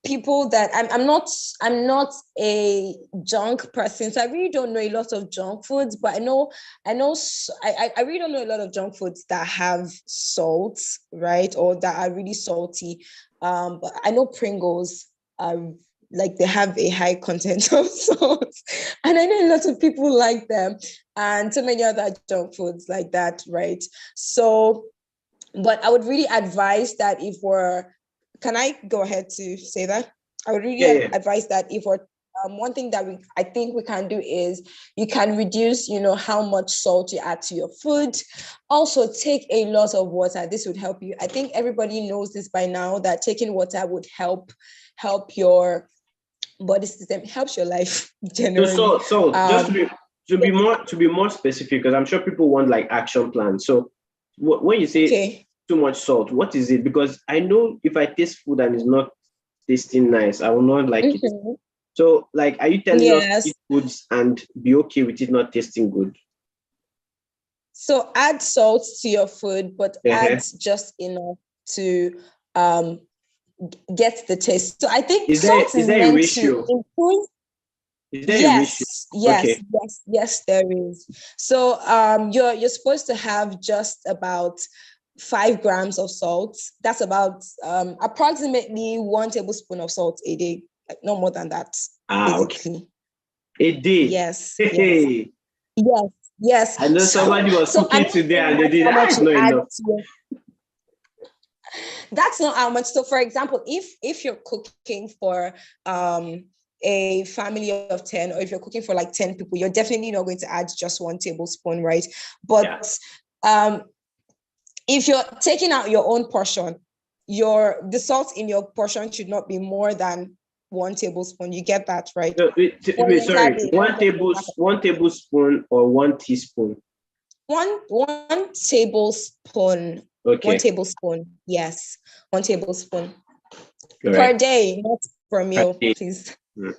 [SPEAKER 7] People that I'm not a junk person, so I really don't know a lot of junk foods, but I really don't know a lot of junk foods that have salt, right, or that are really salty. But I know Pringles are like they have a high content of salt, and I know a lot of people like them, and so many other junk foods like that, right? So, but I would really advise that if we're Can I go ahead to say that? I would really advise that if we're one thing that I think we can do is you can reduce, how much salt you add to your food. Also, take a lot of water. This would help you. I think everybody knows this by now, that taking water would help your body system, helps your life generally.
[SPEAKER 1] So just to be more specific, because I'm sure people want like action plans. So when you say too much salt, what is it? Because I know if I taste food and it's not tasting nice, I will not like it. So, like, are you telling us to eat foods and be okay with it not tasting good?
[SPEAKER 7] So add salt to your food, but add just enough to get the taste. So I think salt is meant a ratio? To improve.
[SPEAKER 1] Is there a ratio?
[SPEAKER 7] Yes, there is. So you're supposed to have just about 5 grams of salt. That's about approximately 1 tablespoon of salt a day, like no more than that. Basically.
[SPEAKER 1] A day.
[SPEAKER 7] Yes. Yes.
[SPEAKER 1] I know somebody was cooking today and they did. That's not enough.
[SPEAKER 7] That's not how much. So, for example, if you're cooking for a family of 10, or if you're cooking for like 10 people, you're definitely not going to add just 1 tablespoon, right? But if you're taking out your own portion, the salt in your portion should not be more than 1 tablespoon. You get that, right?
[SPEAKER 1] Sorry, 1 tablespoon or 1 teaspoon?
[SPEAKER 7] 1 tablespoon
[SPEAKER 1] Okay.
[SPEAKER 7] 1 tablespoon. Yes, 1 tablespoon
[SPEAKER 1] All
[SPEAKER 7] per
[SPEAKER 1] right.
[SPEAKER 7] day, not per meal,
[SPEAKER 1] day.
[SPEAKER 7] please.
[SPEAKER 1] Mm.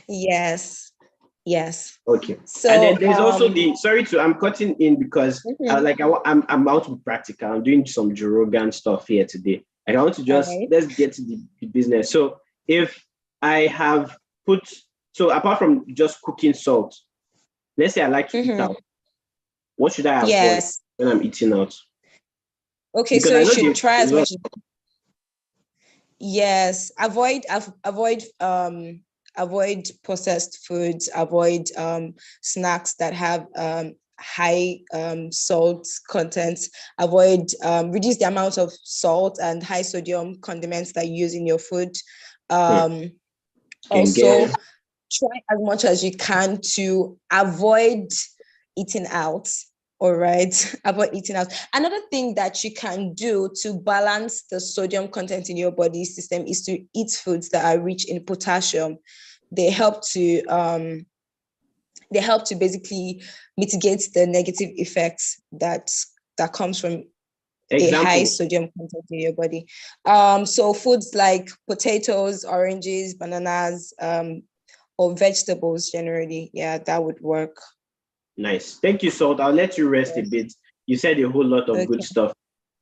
[SPEAKER 7] Yes.
[SPEAKER 1] Okay.
[SPEAKER 7] So,
[SPEAKER 1] and then there's also I'm cutting in because
[SPEAKER 7] mhm.
[SPEAKER 1] I'm out to be practical. I'm doing some Jorogan stuff here today. And I want to just,
[SPEAKER 7] Alright.
[SPEAKER 1] let's get to the business. So if I have so apart from just cooking salt, let's say I like to eat out, what should I avoid
[SPEAKER 7] Yes.
[SPEAKER 1] when I'm eating out?
[SPEAKER 7] Okay,
[SPEAKER 1] Because
[SPEAKER 7] so
[SPEAKER 1] I
[SPEAKER 7] you
[SPEAKER 1] know
[SPEAKER 7] should try as much.
[SPEAKER 1] results.
[SPEAKER 7] Yes, avoid processed foods, avoid snacks that have high salt content, reduce the amount of salt and high sodium condiments that you use in your food. Also, try as much as you can to avoid eating out. All right, avoid eating out. Another thing that you can do to balance the sodium content in your body system is to eat foods that are rich in potassium. They help to basically mitigate the negative effects that comes from a high sodium content in your body. So foods like potatoes, oranges, bananas, or vegetables generally, yeah, that would work.
[SPEAKER 1] Nice. Thank you, Salt. I'll let you rest a bit. You said a whole lot of good stuff.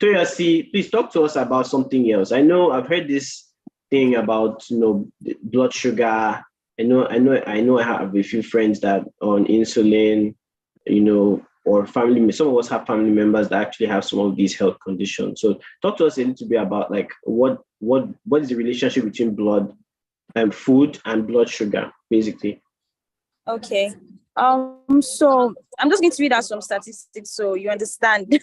[SPEAKER 1] Toyosi, please talk to us about something else. I know I've heard this thing about blood sugar. I know I have a few friends that are on insulin, or some of us have family members that actually have some of these health conditions. So talk to us a little bit about like what is the relationship between food and blood sugar, basically.
[SPEAKER 8] Okay. So I'm just going to read out some statistics so you understand.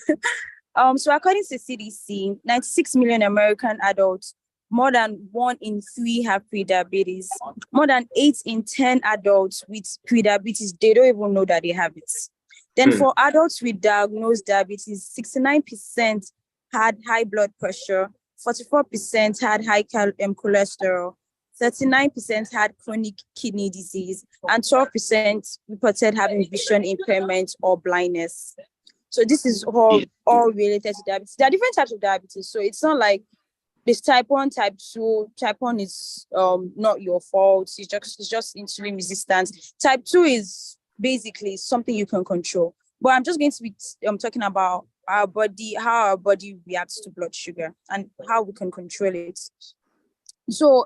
[SPEAKER 8] So according to CDC, 96 million American adults, more than 1 in 3 have prediabetes. More than 8 in 10 adults with prediabetes, they don't even know that they have it. Then for adults with diagnosed diabetes, 69% had high blood pressure, 44% had high cholesterol, 39% had chronic kidney disease, and 12% reported having vision impairment or blindness. So this is all related to diabetes. There are different types of diabetes. So it's not like this type 1, type 2. Type 1 is not your fault. It's just insulin resistance. Type 2 is basically something you can control. But I'm just going to be talking about how our body reacts to blood sugar and how we can control it. So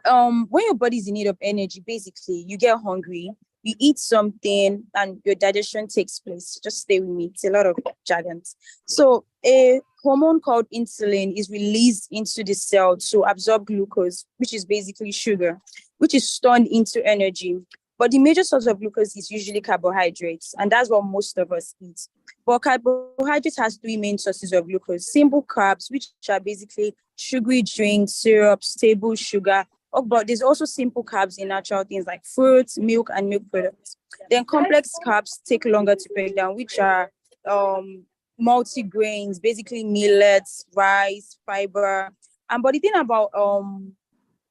[SPEAKER 8] when your body is in need of energy, basically you get hungry, you eat something and your digestion takes place. Just stay with me. It's a lot of jargon. So a hormone called insulin is released into the cell to absorb glucose, which is basically sugar, which is turned into energy. But the major source of glucose is usually carbohydrates, and that's what most of us eat. But carbohydrates has 3 main sources of glucose: simple carbs, which are basically sugary drinks, syrups, table sugar. But there's also simple carbs in natural things like fruits, milk, and milk products. Then complex carbs take longer to break down, which are multi-grains, basically millets, rice, fiber. But the thing about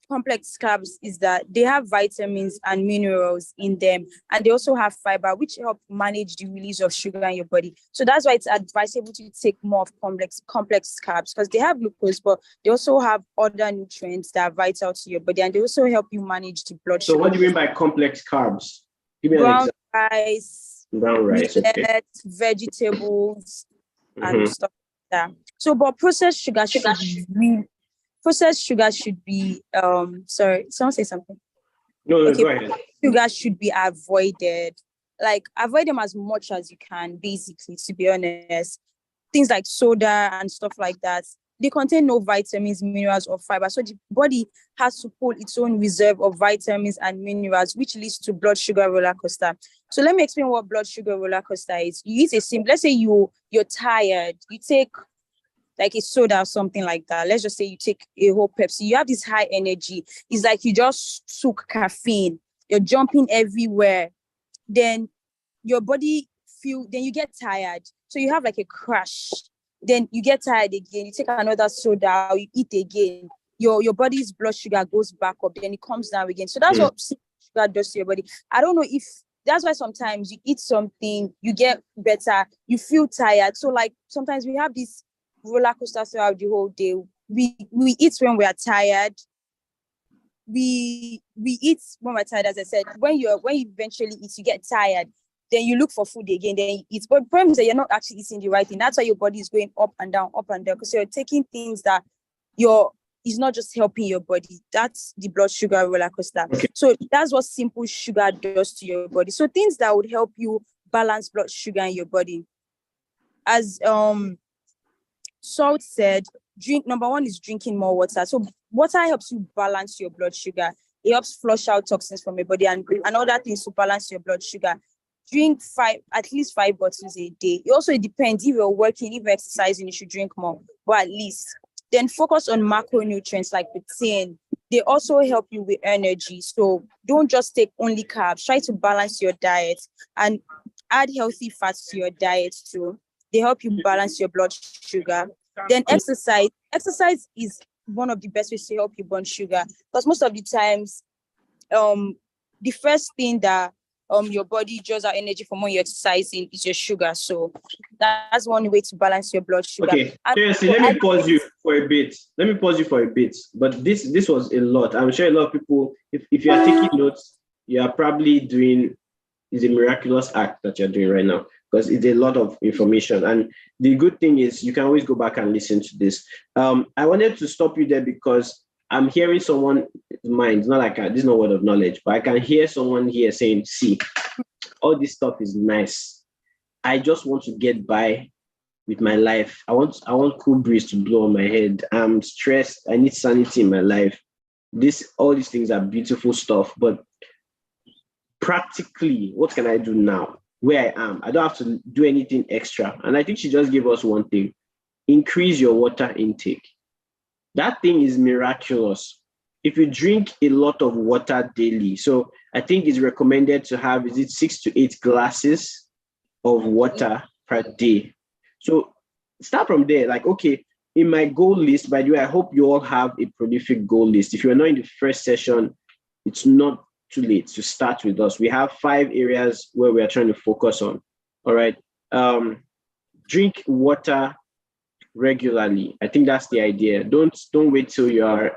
[SPEAKER 8] complex carbs is that they have vitamins and minerals in them, and they also have fiber, which help manage the release of sugar in your body. So that's why it's advisable to take more of complex carbs, because they have glucose, but they also have other nutrients that are vital to your body, and they also help you manage the blood sugar.
[SPEAKER 1] So what do you mean by complex carbs? Give me
[SPEAKER 8] brown
[SPEAKER 1] an
[SPEAKER 8] rice,
[SPEAKER 1] millet,
[SPEAKER 8] okay. Vegetables, and stuff like that. So, but processed sugar should be sorry, someone say something.
[SPEAKER 1] No, go ahead.
[SPEAKER 8] Sugar should be avoided. Like, avoid them as much as you can, basically, to be honest. Things like soda and stuff like that, they contain no vitamins, minerals, or fiber. So the body has to pull its own reserve of vitamins and minerals, which leads to blood sugar roller coaster. So let me explain what blood sugar roller coaster is. You eat let's say you're tired, you take like a soda or something like that. Let's just say you take a whole Pepsi. You have this high energy. It's like you just took caffeine. You're jumping everywhere. Then your body then you get tired. So you have like a crash. Then you get tired again. You take another soda, or you eat again. Your body's blood sugar goes back up. Then it comes down again. So that's what sugar does to your body. I don't know if that's why sometimes you eat something, you get better, you feel tired. So like sometimes we have this roller coaster throughout the whole day. We eat when we are tired. We eat when we're tired, as I said. When you eventually eat, you get tired. Then you look for food again, then you eat. But the problem is that you're not actually eating the right thing. That's why your body is going up and down, because you're taking things that is not just helping your body. That's the blood sugar roller coaster.
[SPEAKER 1] Okay.
[SPEAKER 8] So that's what simple sugar does to your body. So things that would help you balance blood sugar in your body. As Salt said, number one is drinking more water. So water helps you balance your blood sugar. It helps flush out toxins from your body and other things to balance your blood sugar. Drink at least 5 bottles a day. It depends. If you're working, if you're exercising, you should drink more, but at least. Then focus on macronutrients like protein. They also help you with energy. So don't just take only carbs. Try to balance your diet and add healthy fats to your diet too. They help you balance your blood sugar. Then exercise. Exercise is one of the best ways to help you burn sugar, because most of the times, the first thing that your body draws out energy from when you're exercising is your sugar. So that's one way to balance your blood sugar.
[SPEAKER 1] Okay, seriously, let me pause you for a bit. But this was a lot. I'm sure a lot of people, if you are taking notes, you are probably doing is a miraculous act that you're doing right now, because it's a lot of information. And the good thing is you can always go back and listen to this. I wanted to stop you there because I'm hearing someone's mind. It's not like this is not word of knowledge, but I can hear someone here saying, see, all this stuff is nice. I just want to get by with my life. I want cool breeze to blow on my head. I'm stressed. I need sanity in my life. All these things are beautiful stuff, but practically, what can I do now where I am? I don't have to do anything extra. And I think she just gave us one thing: increase your water intake. That thing is miraculous. If you drink a lot of water daily, so I think it's recommended to have, 6 to 8 glasses of water per day. So start from there. Like, okay, in my goal list, by the way, I hope you all have a prolific goal list. If you're not in the first session, it's not too late to start with us. We have 5 areas where we are trying to focus on. All right. Drink water regularly. I think that's the idea. Don't wait till you are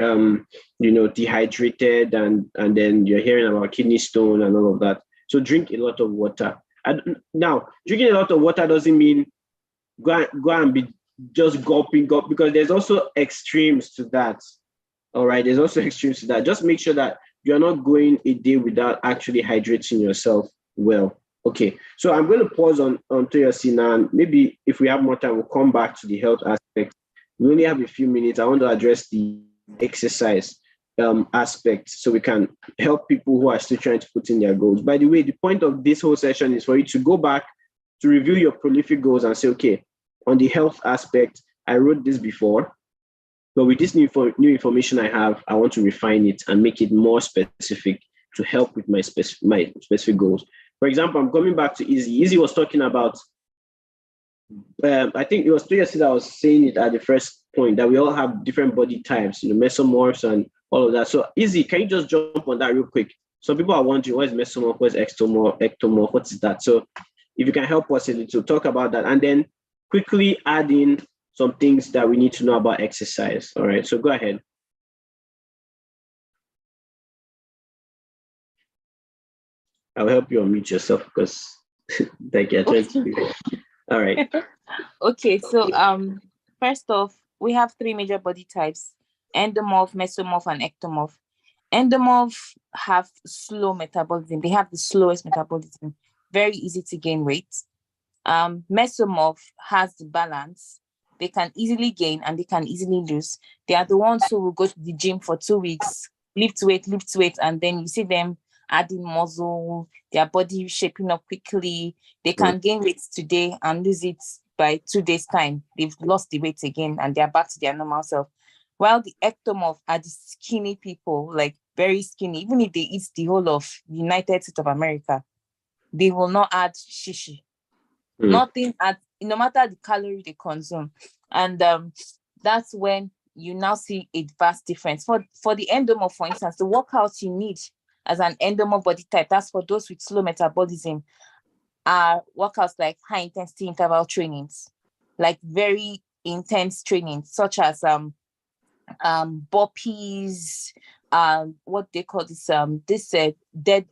[SPEAKER 1] dehydrated and then you're hearing about kidney stone and all of that. So drink a lot of water. Now, drinking a lot of water doesn't mean go and be just gulping, because there's also extremes to that. All right, there's also extremes to that. Just make sure that you're not going a day without actually hydrating yourself well. Okay, so I'm going to pause on Toyosi now, and maybe if we have more time, we'll come back to the health aspect. We only have a few minutes. I want to address the exercise aspect so we can help people who are still trying to put in their goals. By the way, the point of this whole session is for you to go back to review your prolific goals and say, okay, on the health aspect, I wrote this before, but with this new information I have, I want to refine it and make it more specific to help with my specific goals. For example, I'm coming back to Izzy. Izzy was talking about, I think it was 3 years that I was saying it at the first point, that we all have different body types, mesomorphs and all of that. So Izzy, can you just jump on that real quick? Some people are wondering, what is mesomorph, what is ectomorph, what is that? So if you can help us a little, talk about that, and then quickly add in some things that we need to know about exercise. All right, so go ahead. I'll help you unmute yourself because like you're trying to do it. All right.
[SPEAKER 2] Okay, so first off, we have 3 major body types: endomorph, mesomorph, and ectomorph. Endomorph have slow metabolism. They have the slowest metabolism, very easy to gain weight. Mesomorph has the balance. They can easily gain and they can easily lose. They are the ones who will go to the gym for 2 weeks, lift weight, and then you see them adding muscle, their body shaping up quickly. They can gain weight today and lose it by 2 days' time. They've lost the weight again and they're back to their normal self. While the ectomorph are the skinny people, like very skinny. Even if they eat the whole of the United States of America, they will not add shishi. Nothing no matter the calorie they consume. And that's when you now see a vast difference. For the endomorph, for instance, the workouts you need as an endomorph body type, that's for those with slow metabolism, are workouts like high intensity interval trainings, like very intense training, such as burpees, what they call this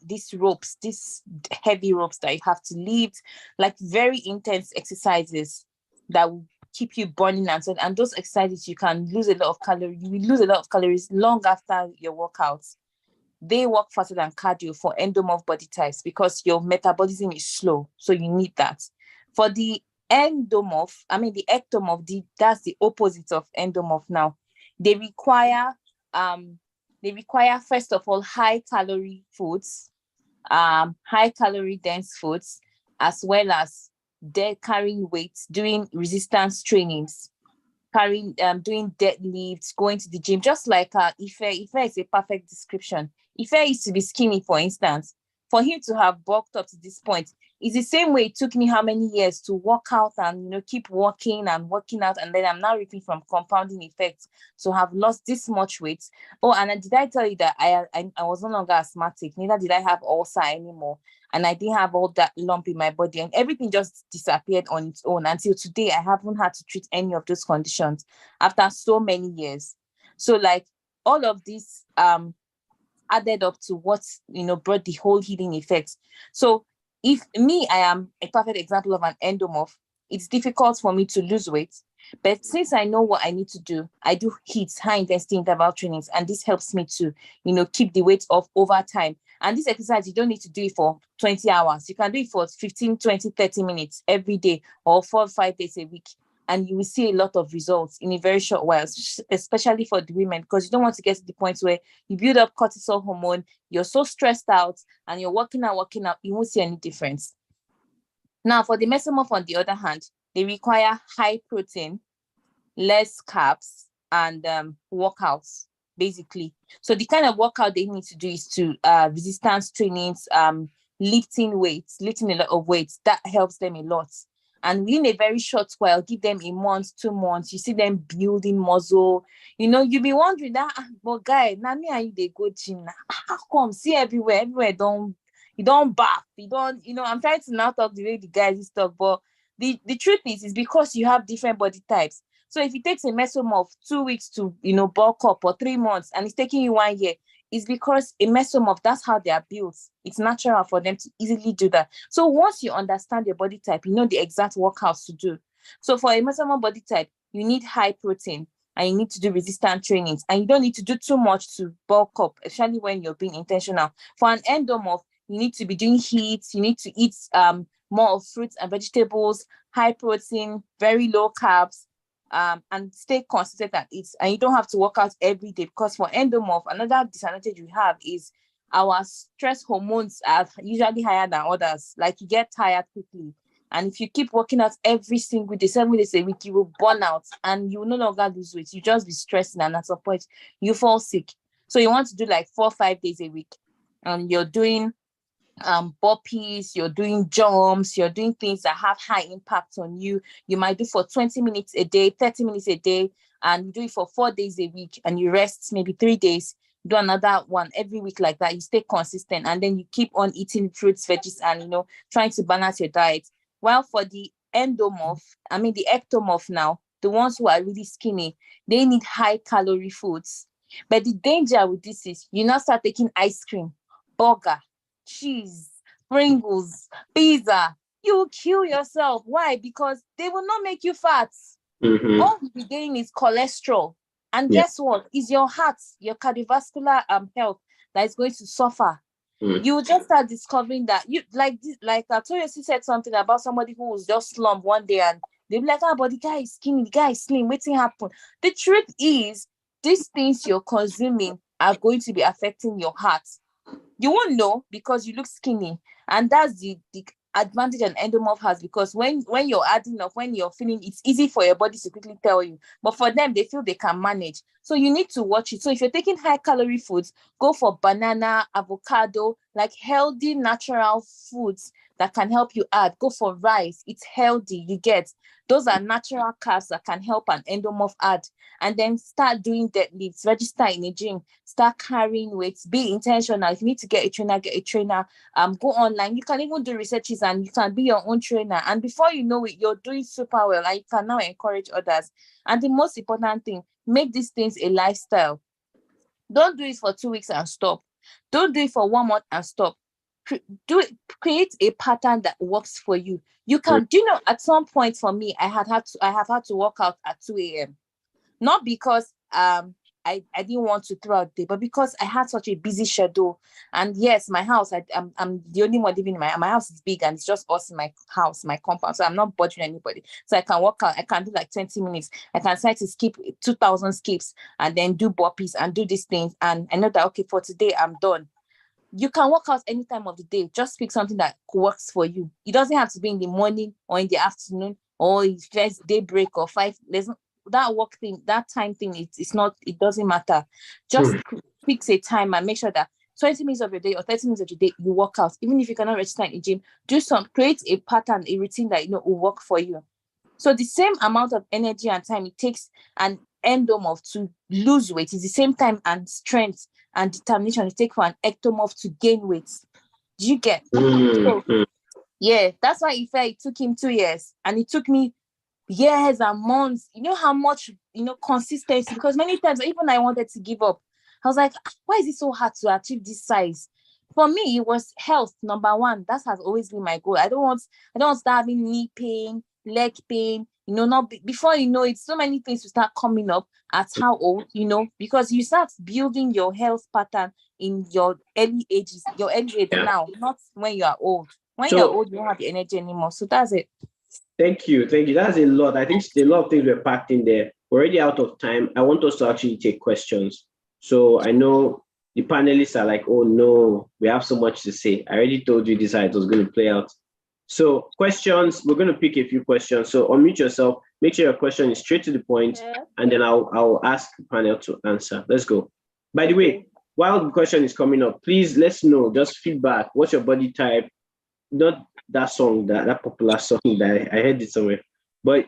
[SPEAKER 2] these ropes, these heavy ropes that you have to lift, like very intense exercises that will keep you burning, and those exercises you can lose a lot of calories. You will lose a lot of calories long after your workouts. They work faster than cardio for endomorph body types because your metabolism is slow, so you need that. For the ectomorph, that's the opposite of endomorph now. They require first of all high calorie foods, high calorie dense foods, as well as they're carrying weights, doing resistance trainings, doing deadlifts, going to the gym, just like Ife. Ife is a perfect description. Ife used to be skinny, for instance. For him to have bulked up to this point, it's the same way it took me how many years to work out and keep working and working out, and then I'm now reaping from compounding effects to have lost this much weight. Oh, and did I tell you that I was no longer asthmatic? Neither did I have ulcer anymore, and I didn't have all that lump in my body, and everything just disappeared on its own. Until today, I haven't had to treat any of those conditions after so many years. So like all of this added up to what brought the whole healing effect. So if me, I am a perfect example of an endomorph. It's difficult for me to lose weight, but since I know what I need to do, I do HIIT, high intensity interval trainings, and this helps me to keep the weight off over time. And this exercise, you don't need to do it for 20 hours. You can do it for 15, 20, 30 minutes every day, or 4 or 5 days a week. And you will see a lot of results in a very short while, especially for the women, because you don't want to get to the point where you build up cortisol hormone, you're so stressed out, and you're working out, you won't see any difference. Now, for the mesomorph, on the other hand, they require high protein, less carbs, and workouts, basically. So the kind of workout they need to do is to resistance trainings, lifting weights, lifting a lot of weights. That helps them a lot. And within a very short while, give them a month, 2 months, you see them building muscle. You'll be wondering that, but guy, now me and you, they go gym now. How come? See everywhere you don't bath. You don't, I'm trying to now talk the way the guys talk, but the truth is because you have different body types. So if it takes a mesomorph 2 weeks to, bulk up, or 3 months, and it's taking you 1 year, it's because a mesomorph, that's how they are built. It's natural for them to easily do that. So once you understand your body type, you know the exact workouts to do. So for a mesomorph body type, you need high protein, and you need to do resistance trainings, and you don't need to do too much to bulk up, especially when you're being intentional. For an endomorph, you need to be doing HIIT, you need to eat more of fruits and vegetables, high protein, very low carbs, and stay consistent at it. And you don't have to work out every day, because for endomorph, another disadvantage we have is our stress hormones are usually higher than others. Like you get tired quickly. And if you keep working out every single day, 7 days a week, you will burn out and you will no longer lose weight. You just be stressing, and at some point you fall sick. So you want to do like 4 or 5 days a week. And you're doing burpees, you're doing jumps, you're doing things that have high impact on you. You might do for 20 minutes a day, 30 minutes a day, and you do it for 4 days a week, and you rest maybe 3 days, do another one every week like that. You stay consistent, and then you keep on eating fruits, veggies, and trying to balance your diet. While for the the ectomorph now, the ones who are really skinny, they need high calorie foods. But the danger with this is you now start taking ice cream, burger, cheese, Pringles, pizza. You will kill yourself. Why? Because they will not make you fat.
[SPEAKER 1] Mhm.
[SPEAKER 2] All you'll be getting is cholesterol. And
[SPEAKER 1] Yeah.
[SPEAKER 2] guess what? It's your heart, your cardiovascular health that is going to suffer.
[SPEAKER 1] Mm.
[SPEAKER 2] You will just start discovering that you like Toyosi said something about somebody who was just slumped one day, and they'll be like, but the guy is skinny, the guy is slim, what's happened? The truth is, these things you're consuming are going to be affecting your heart. You won't know because you look skinny, and that's the advantage an endomorph has, because when you're adding up, when you're feeling, it's easy for your body to quickly tell you, but for them, they feel they can manage. So you need to watch it. So if you're taking high calorie foods, go for banana, avocado, like healthy natural foods that can help you add. Go for rice. It's healthy. You get those are natural carbs that can help an endomorph add. And then start doing deadlifts, register in a gym, start carrying weights, be intentional. If you need to get a trainer, get a trainer. Go online. You can even do researches and you can be your own trainer. And before you know it, you're doing super well and you can now encourage others. And the most important thing, make these things a lifestyle. Don't do it for 2 weeks and stop. Don't do it for 1 month and stop. Do it, create a pattern that works for you. You can, do you know, at some point for me, I have had to work out at 2 a.m. Not because I didn't want to throughout the day, but because I had such a busy schedule. And yes, my house, I'm the only one living in my house is big and it's just us in my house, my compound. So I'm not bothering anybody. So I can work out, I can do like 20 minutes. I can try to skip 2,000 skips and then do burpees and do these things. And I know that, okay, for today, I'm done. You can work out any time of the day. Just pick something that works for you. It doesn't have to be in the morning or in the afternoon or it's just daybreak or 5. There's that work thing, that time thing, it's not, it doesn't matter. Just fix a time and make sure that 20 minutes of your day or 30 minutes of your day, you work out. Even if you cannot register in the gym, create a pattern, a routine that you know will work for you. So the same amount of energy and time it takes an endomorph to lose weight is the same time and strength and determination it takes for an ectomorph to gain weight. Do you get? So, yeah, that's why it took him 2 years and it took me years and months. You know how much, consistency, because many times even I wanted to give up. I was like, why is it so hard to achieve this size? For me, it was health, number one. That has always been my goal. I don't want to start having knee pain, leg pain, before you know it, so many things will start coming up at how old, because you start building your health pattern in your early age now, not when you are old. When you're old, you don't have the energy anymore. So that's it.
[SPEAKER 1] Thank you. That's a lot. I think a lot of things were packed in there. We're already out of time. I want us to actually take questions. So I know the panelists are like, oh no, we have so much to say. I already told you this how it was going to play out. So questions, we're going to pick a few questions. So unmute yourself, make sure your question is straight to the point, and then I'll ask the panel to answer. Let's go. By the way, while the question is coming up, please let's know, just feedback. What's your body type? Not that song, that popular song that I heard it somewhere. But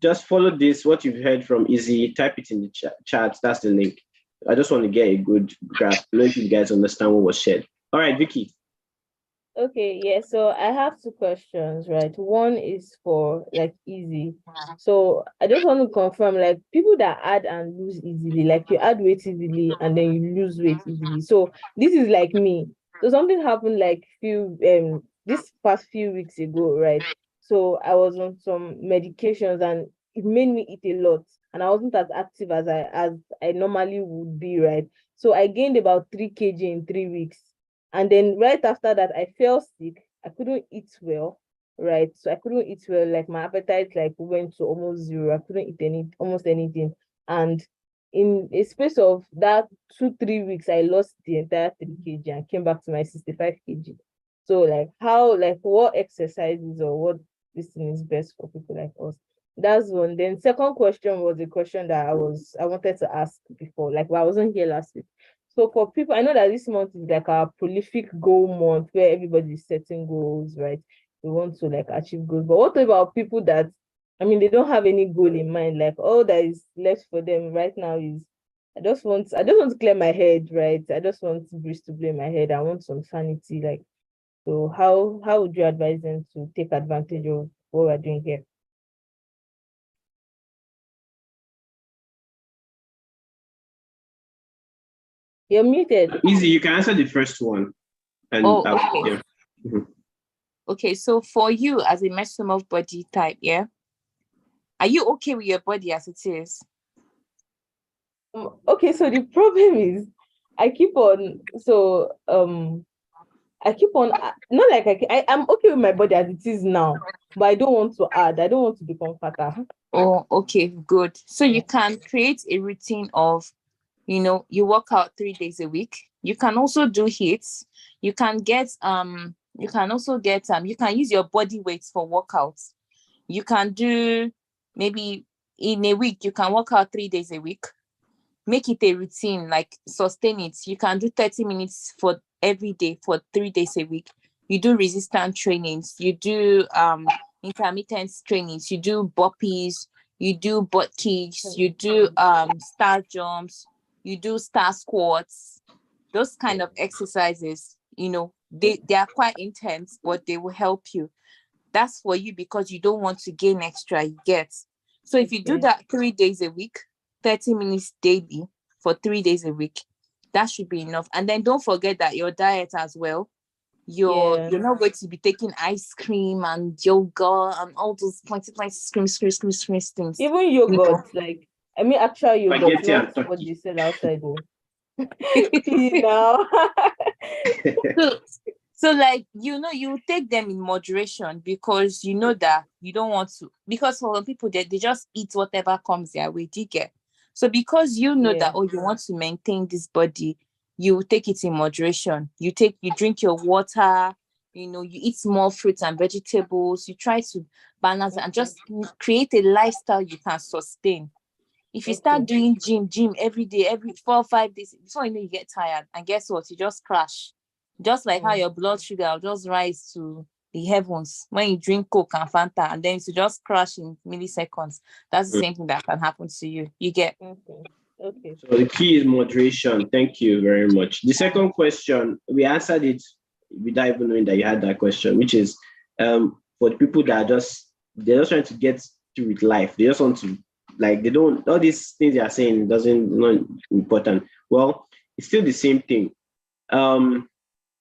[SPEAKER 1] just follow this, what you've heard from Izzy, type it in the chat. That's the link. I just want to get a good grasp. I don't know if you guys understand what was shared. All right, Vicky.
[SPEAKER 10] Okay, yeah, so I have 2 questions, right? One is for easy. So I just want to confirm, people that add and lose easily, you add weight easily and then you lose weight easily. So this is like me. So something happened this past few weeks ago, right? So I was on some medications and it made me eat a lot and I wasn't as active as I normally would be, right? So I gained about 3 kg in 3 weeks. And then right after that, I fell sick. I couldn't eat well, right? So I couldn't eat well. My appetite went to almost zero. I couldn't eat almost anything. And in a space of that 2-3 weeks, I lost the entire 3 kg and came back to my 65 kg. So what exercises or what this thing is best for people like us? That's one. Then second question was a question that I wanted to ask before, I wasn't here last week. So for people, I know that this month is our prolific goal month where everybody is setting goals, right? They want to achieve goals. But what about people that, they don't have any goal in mind? All that is left for them right now is, I just want to clear my head, right? I just want breeze to blow in my head. I want some sanity. So how would you advise them to take advantage of what we're doing here? You're muted.
[SPEAKER 1] Easy, you can answer the first one. And
[SPEAKER 2] okay. Okay, so for you as a mesomorph body type, are you okay with your body as it is?
[SPEAKER 10] Okay, so the problem is I'm okay with my body as it is now, but I don't want to add. I don't want to become fatter.
[SPEAKER 2] Oh, okay, good. So you can create a routine of, you work out 3 days a week. You can also do HIIT. You can get you can use your body weights for workouts. You can do maybe in a week, you can work out 3 days a week. Make it a routine, sustain it. You can do 30 minutes for every day for 3 days a week. you do resistance trainings, you do intermittent trainings, you do burpees, you do butt kicks, you do star jumps, you do star squats. Those kind of exercises, you know, they are quite intense, but they will help you. That's for you because you don't want to gain extra, you get. So if you do that 3 days a week, 30 minutes daily for 3 days a week, that should be enough. And then don't forget that your diet as well. You're not going to be taking ice cream and yoga and all those pointy things.
[SPEAKER 10] Even yogurt, like I mean actual yogurt,
[SPEAKER 1] Spaghetti and
[SPEAKER 10] not
[SPEAKER 1] turkey.
[SPEAKER 10] what they sell outside. Please now.
[SPEAKER 2] So like, you know, you take them in moderation because you know that you don't want to, because for people they just eat whatever comes their way. Do you get? So because you know that, oh, you want to maintain this body, you take it in moderation. You drink your water, you know, you eat more fruits and vegetables, you try to balance and just create a lifestyle you can sustain. If you start doing gym every day, every 4 or 5 days, before you know, you get tired, and guess what? You just crash. Just like how your blood sugar will just rise to the heavens when you drink Coke and Fanta, and then to just crash in milliseconds. That's the same thing that can happen to you. You get?
[SPEAKER 10] Okay.
[SPEAKER 1] So the key is moderation. Thank you very much. The second question, we answered it without even knowing that you had that question, which is for the people that they're just trying to get through with life. They just want to, like, they don't, all these things they are saying not important. Well, it's still the same thing.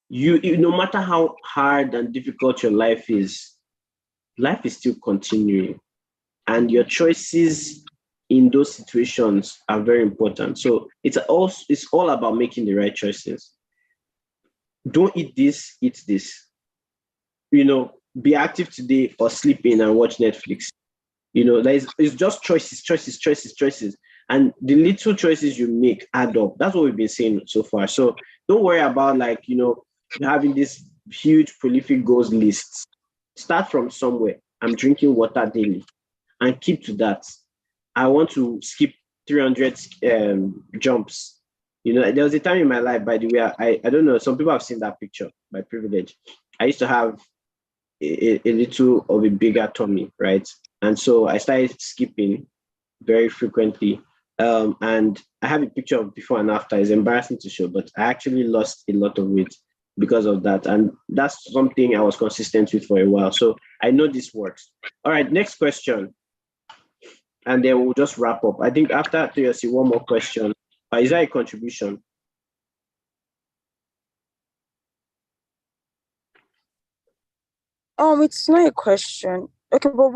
[SPEAKER 1] You no matter how hard and difficult your life is still continuing, and your choices in those situations are very important. So it's all about making the right choices. Don't eat this, eat this. You know, be active today or sleep in and watch Netflix. You know, it's just choices. And the little choices you make add up. That's what we've been saying so far. So don't worry about, like, you know, having this huge prolific goals list. Start from somewhere. I'm drinking water daily and keep to that. I want to skip 300 jumps. You know, there was a time in my life, by the way, I don't know, some people have seen that picture by privilege. I used to have a little of a bigger tummy, right? And so I started skipping very frequently. And I have a picture of before and after. It's embarrassing to show, but I actually lost a lot of weight because of that. And that's something I was consistent with for a while. So I know this works. All right, next question. And then we'll just wrap up. I think after Toyosi, one more question. Is there a contribution?
[SPEAKER 11] It's not a question. Okay, but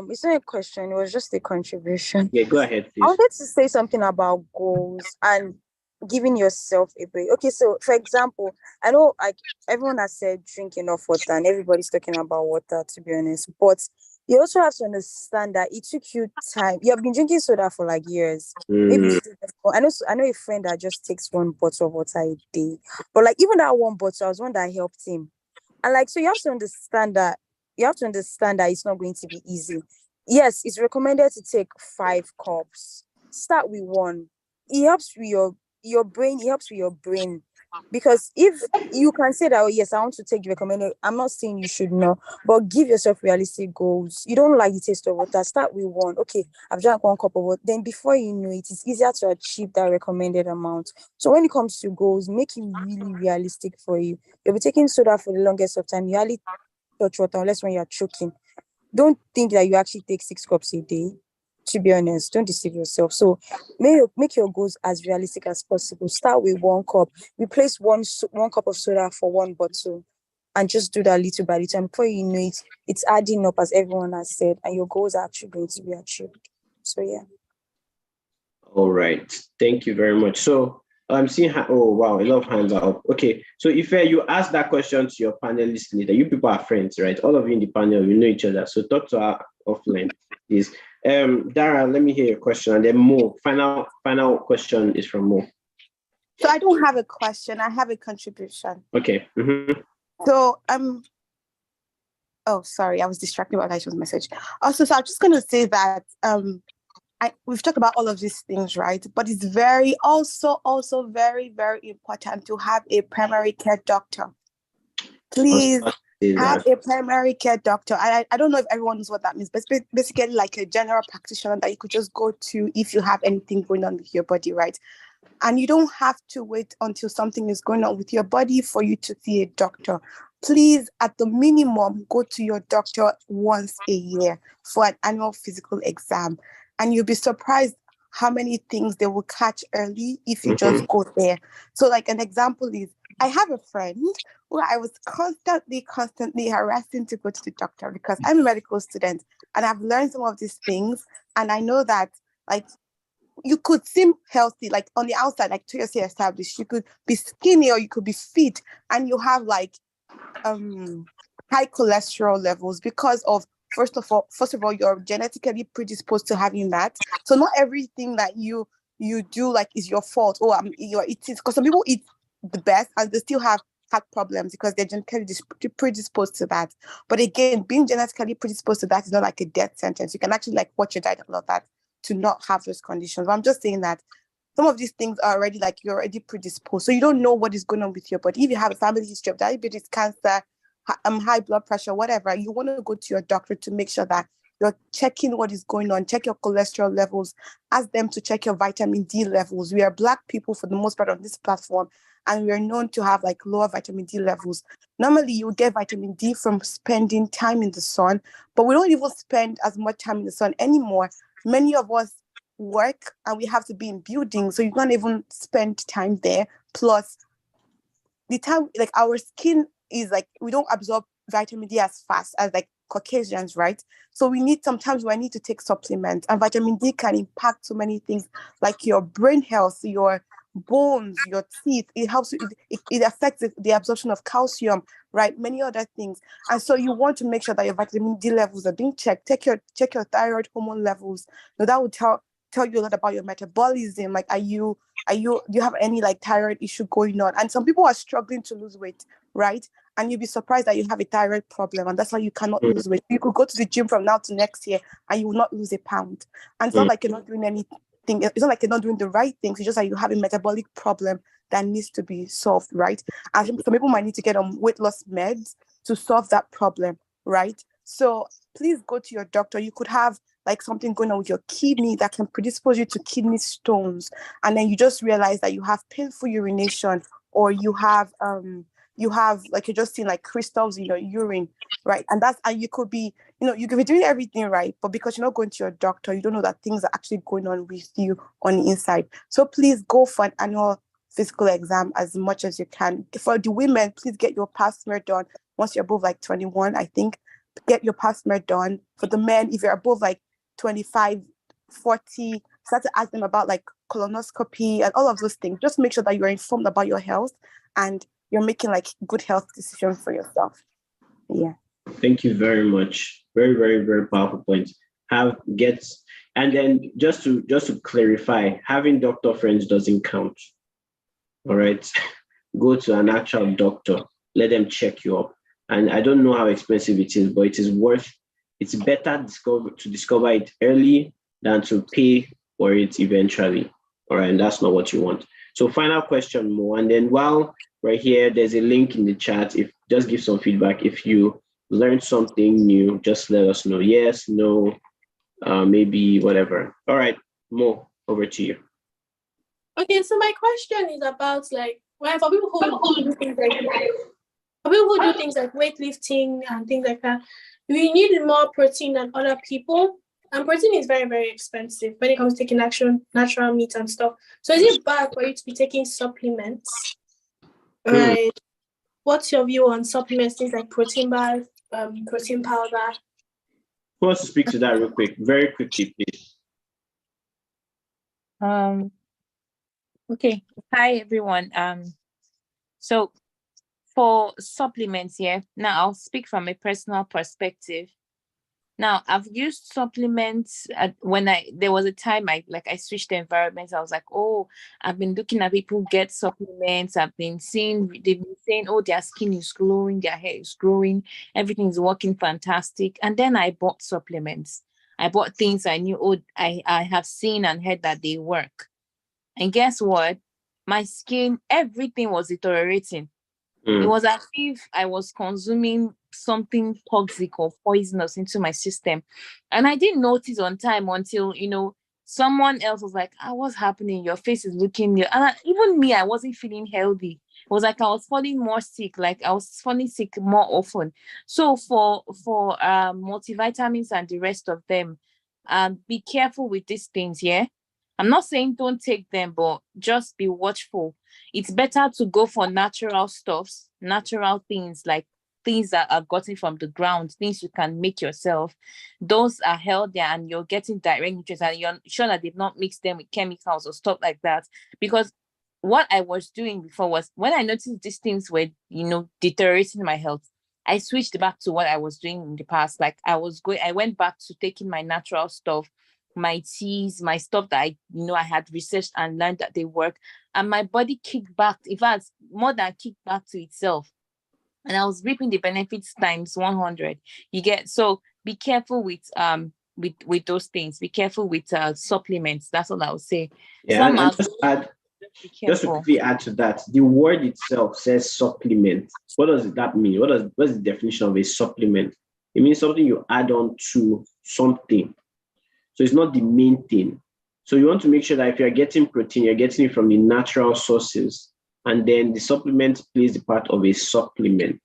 [SPEAKER 11] it's not a question, it was just a contribution.
[SPEAKER 1] Yeah, go ahead, please.
[SPEAKER 11] I wanted to say something about goals and giving yourself a break. Okay, so for example, I know like everyone has said drink enough water and everybody's talking about water, to be honest, but you also have to understand that it took you time. You have been drinking soda for like years. Maybe I know a friend that just takes 1 bottle of water a day, but like even that 1 bottle was one that helped him. And like, so you have to understand that it's not going to be easy. Yes, it's recommended to take 5 cups. Start with 1. It helps with your brain. It helps with your brain. Because if you can say that, oh yes, I want to take the recommended, I'm not saying you should not, but give yourself realistic goals. You don't like the taste of water, start with 1. Okay, I've drank 1 cup of water. Then before you know it, it's easier to achieve that recommended amount. So when it comes to goals, make it really realistic for you. You'll be taking soda for the longest of time. You hardly touch water unless when you're choking. Don't think that you actually take 6 cups a day. To be honest, don't deceive yourself. So make your goals as realistic as possible. Start with 1 cup. Replace one cup of soda for 1 bottle, and just do that little by little. And before you know it, it's adding up, as everyone has said, and your goals are actually going to be achieved. So yeah.
[SPEAKER 1] All right. Thank you very much. So I'm seeing, oh wow, a lot of hands are up. Okay, so if you ask that question to your panelists later, you people are friends, right? All of you in the panel, you know each other. So talk to her offline, please. Dara, let me hear your question, and then Mo. Final question is from Mo.
[SPEAKER 9] So I don't have a question. I have a contribution.
[SPEAKER 1] Okay. Mm-hmm.
[SPEAKER 9] So oh sorry, I was distracted by Aisha's message. Also, so I'm just gonna say that we've talked about all of these things, right? But it's very also very, very important to have a primary care doctor Please
[SPEAKER 1] Say
[SPEAKER 9] have
[SPEAKER 1] that.
[SPEAKER 9] a primary care doctor. I don't know if everyone knows what that means, but it's basically like a general practitioner that you could just go to if you have anything going on with your body, right? And you don't have to wait until something is going on with your body for you to see a doctor. Please, at the minimum, go to your doctor once a year for an annual physical exam. And you'll be surprised how many things they will catch early if you just go there. So like an example is, I have a friend who I was constantly harassing to go to the doctor because I'm a medical student and I've learned some of these things. And I know that like you could seem healthy, like on the outside, like to yourself established, you could be skinny or you could be fit and you have like high cholesterol levels because of first of all, you're genetically predisposed to having that. So not everything that you do like is your fault. Oh, you're eating, because some people eat the best and they still have heart problems because they're genetically predisposed to that. But again, being genetically predisposed to that is not like a death sentence. You can actually like watch your diet and all of that to not have those conditions. But I'm just saying that some of these things are already like you're already predisposed. So you don't know what is going on with your body. If you have a family history of diabetes, cancer, high blood pressure, whatever, you want to go to your doctor to make sure that you're checking what is going on, check your cholesterol levels, ask them to check your vitamin D levels. We are Black people for the most part on this platform, and we are known to have like lower vitamin D levels. Normally, you get vitamin D from spending time in the sun, but we don't even spend as much time in the sun anymore. Many of us work and we have to be in buildings, so you can't even spend time there. Plus, the time, like our skin is like, we don't absorb vitamin D as fast as like Caucasians, right? So we need, sometimes we need to take supplements, and vitamin D can impact so many things like your brain health, your bones, your teeth. It helps, it affects the absorption of calcium, right? Many other things. And so you want to make sure that your vitamin D levels are being checked. Check your thyroid hormone levels. Now that will tell you a lot about your metabolism. Like, do you have any like thyroid issue going on? And some people are struggling to lose weight, right? And you'll be surprised that you have a thyroid problem, and that's why you cannot lose weight. You could go to the gym from now to next year and you will not lose a pound. And it's not like you're not doing anything. It's not like you're not doing the right things. It's just like you have a metabolic problem that needs to be solved, right? And some people might need to get on weight loss meds to solve that problem, right? So please go to your doctor. You could have like something going on with your kidney that can predispose you to kidney stones, and then you just realize that you have painful urination, or you have like, you're just seeing like crystals in your urine, right? And you could be doing everything right, but because you're not going to your doctor, you don't know that things are actually going on with you on the inside. So please go for an annual physical exam as much as you can. For the women, please get your pap smear done once you're above like 21, I think. Get your pap smear done. For the men, if you're above like 25, 40, start to ask them about like colonoscopy and all of those things. Just make sure that you're informed about your health and you're making like good health decisions for yourself. Yeah.
[SPEAKER 1] Thank you very much. Very, very, very powerful point. And then just to clarify, having doctor friends doesn't count. All right. Go to an actual doctor. Let them check you up. And I don't know how expensive it is, but it's better to discover it early than to pay for it eventually. All right. And that's not what you want. So final question, Mo. And then while we're here, there's a link in the chat. Just give some feedback. If you learned something new, just let us know. Yes, no, maybe whatever. All right, Mo, over to you.
[SPEAKER 12] Okay, so my question is about like, well, for people who do things like weightlifting and things like that, we need more protein than other people. And protein is very, very expensive when it comes to taking natural meat and stuff. So is it bad for you to be taking supplements? Right. What's your view on supplements, things like protein bars, protein powder?
[SPEAKER 1] Who wants to speak to that real quick? Very quickly, please.
[SPEAKER 2] Okay. Hi, everyone. So for supplements here, now I'll speak from a personal perspective. Now, I've used supplements when there was a time I switched the environment. I was like, oh, I've been looking at people get supplements. They've been saying, oh, their skin is glowing, their hair is growing, everything's working fantastic. And then I bought supplements. I bought things I knew, I have seen and heard that they work. And guess what? My skin, everything was deteriorating. It was as if I was consuming something toxic or poisonous into my system. And I didn't notice on time until, someone else was like, what's happening? Your face is looking, even me, I wasn't feeling healthy. It was like I was falling more sick, like I was falling sick more often. So for multivitamins and the rest of them, be careful with these things, yeah? I'm not saying don't take them, but just be watchful. It's better to go for natural stuffs, natural things, like things that are gotten from the ground, things you can make yourself. Those are healthier and you're getting direct nutrients and you're sure that they've not mixed them with chemicals or stuff like that. Because what I was doing before was, when I noticed these things were, deteriorating my health, I switched back to what I was doing in the past. Like I went back to taking my natural stuff, my teas, my stuff that I had researched and learned that they work, and my body kicked back. In fact, more than kicked back to itself, and I was reaping the benefits times 100. You get, so be careful with those things. Be careful with supplements. That's all I would say.
[SPEAKER 1] Yeah,
[SPEAKER 2] Some
[SPEAKER 1] and
[SPEAKER 2] are
[SPEAKER 1] just add,
[SPEAKER 2] be
[SPEAKER 1] just to
[SPEAKER 2] careful.
[SPEAKER 1] quickly add to that, the word itself says supplement. What does that mean? What's the definition of a supplement? It means something you add on to something. So it's not the main thing. So you want to make sure that if you're getting protein, you're getting it from the natural sources, and then the supplement plays the part of a supplement.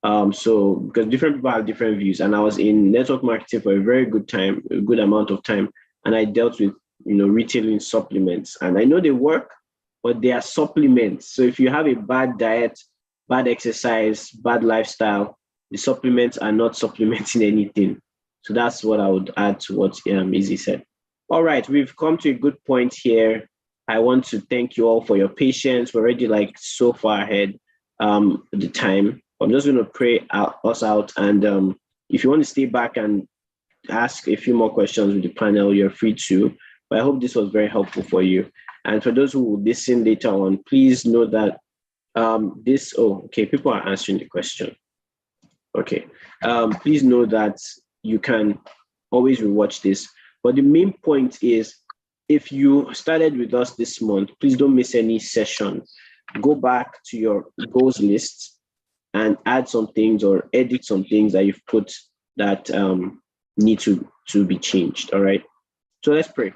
[SPEAKER 1] So because different people have different views, and I was in network marketing for a very good amount of time, and I dealt with retailing supplements, and I know they work, but they are supplements. So if you have a bad diet, bad exercise, bad lifestyle, the supplements are not supplementing anything. So that's what I would add to what Izzy said. All right, we've come to a good point here. I want to thank you all for your patience. We're already so far ahead the time. I'm just going to pray us out. And if you want to stay back and ask a few more questions with the panel, you're free to. But I hope this was very helpful for you. And for those who will listen later on, please know that people are answering the question. Okay. Please know that you can always rewatch this. But the main point is, if you started with us this month, please don't miss any session. Go back to your goals list and add some things or edit some things that you've put that need to be changed. All right. So let's pray.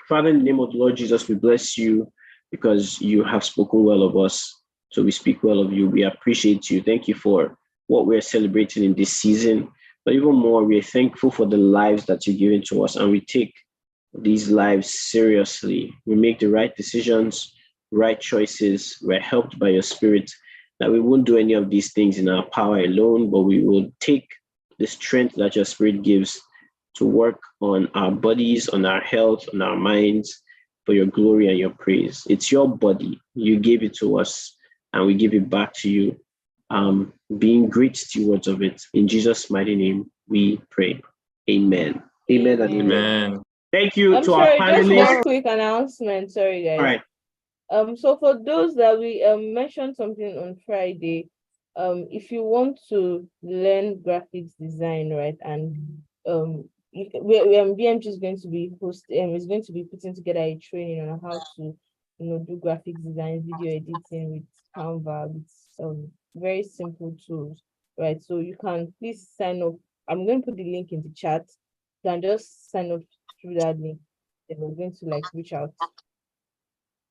[SPEAKER 1] Father, in the name of the Lord Jesus, we bless you because you have spoken well of us. So we speak well of you. We appreciate you. Thank you for what we're celebrating in this season. But even more, we're thankful for the lives that you're giving to us, and we take these lives seriously. We make the right decisions, right choices. We're helped by your Spirit, that we won't do any of these things in our power alone, but we will take the strength that your Spirit gives to work on our bodies, on our health, on our minds, for your glory and your praise. It's your body. You gave it to us, and we give it back to you, being great stewards of it. In Jesus' mighty name, we pray. Amen. Amen and amen. Thank you to our panelists.
[SPEAKER 10] Just one quick announcement. Sorry, guys.
[SPEAKER 1] All right.
[SPEAKER 10] So for those that we mentioned something on Friday, if you want to learn graphics design, right, and BMG is going to be is going to be putting together a training on how to do graphics design, video editing with Canva, with very simple tools, right? So you can please sign up. I'm going to put the link in the chat. You can just sign up through that link. Then we're going to reach out.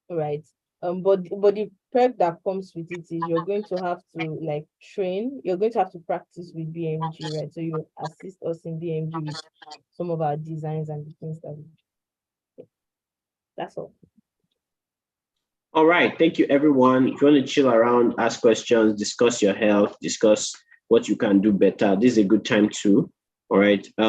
[SPEAKER 10] Right. But the prep that comes with it is you're going to have to train. You're going to have to practice with BMG, right? So you assist us in BMG with some of our designs and the things that we do. That's all.
[SPEAKER 1] All right. Thank you, everyone. If you want to chill around, ask questions, discuss your health, discuss what you can do better, this is a good time too. All right.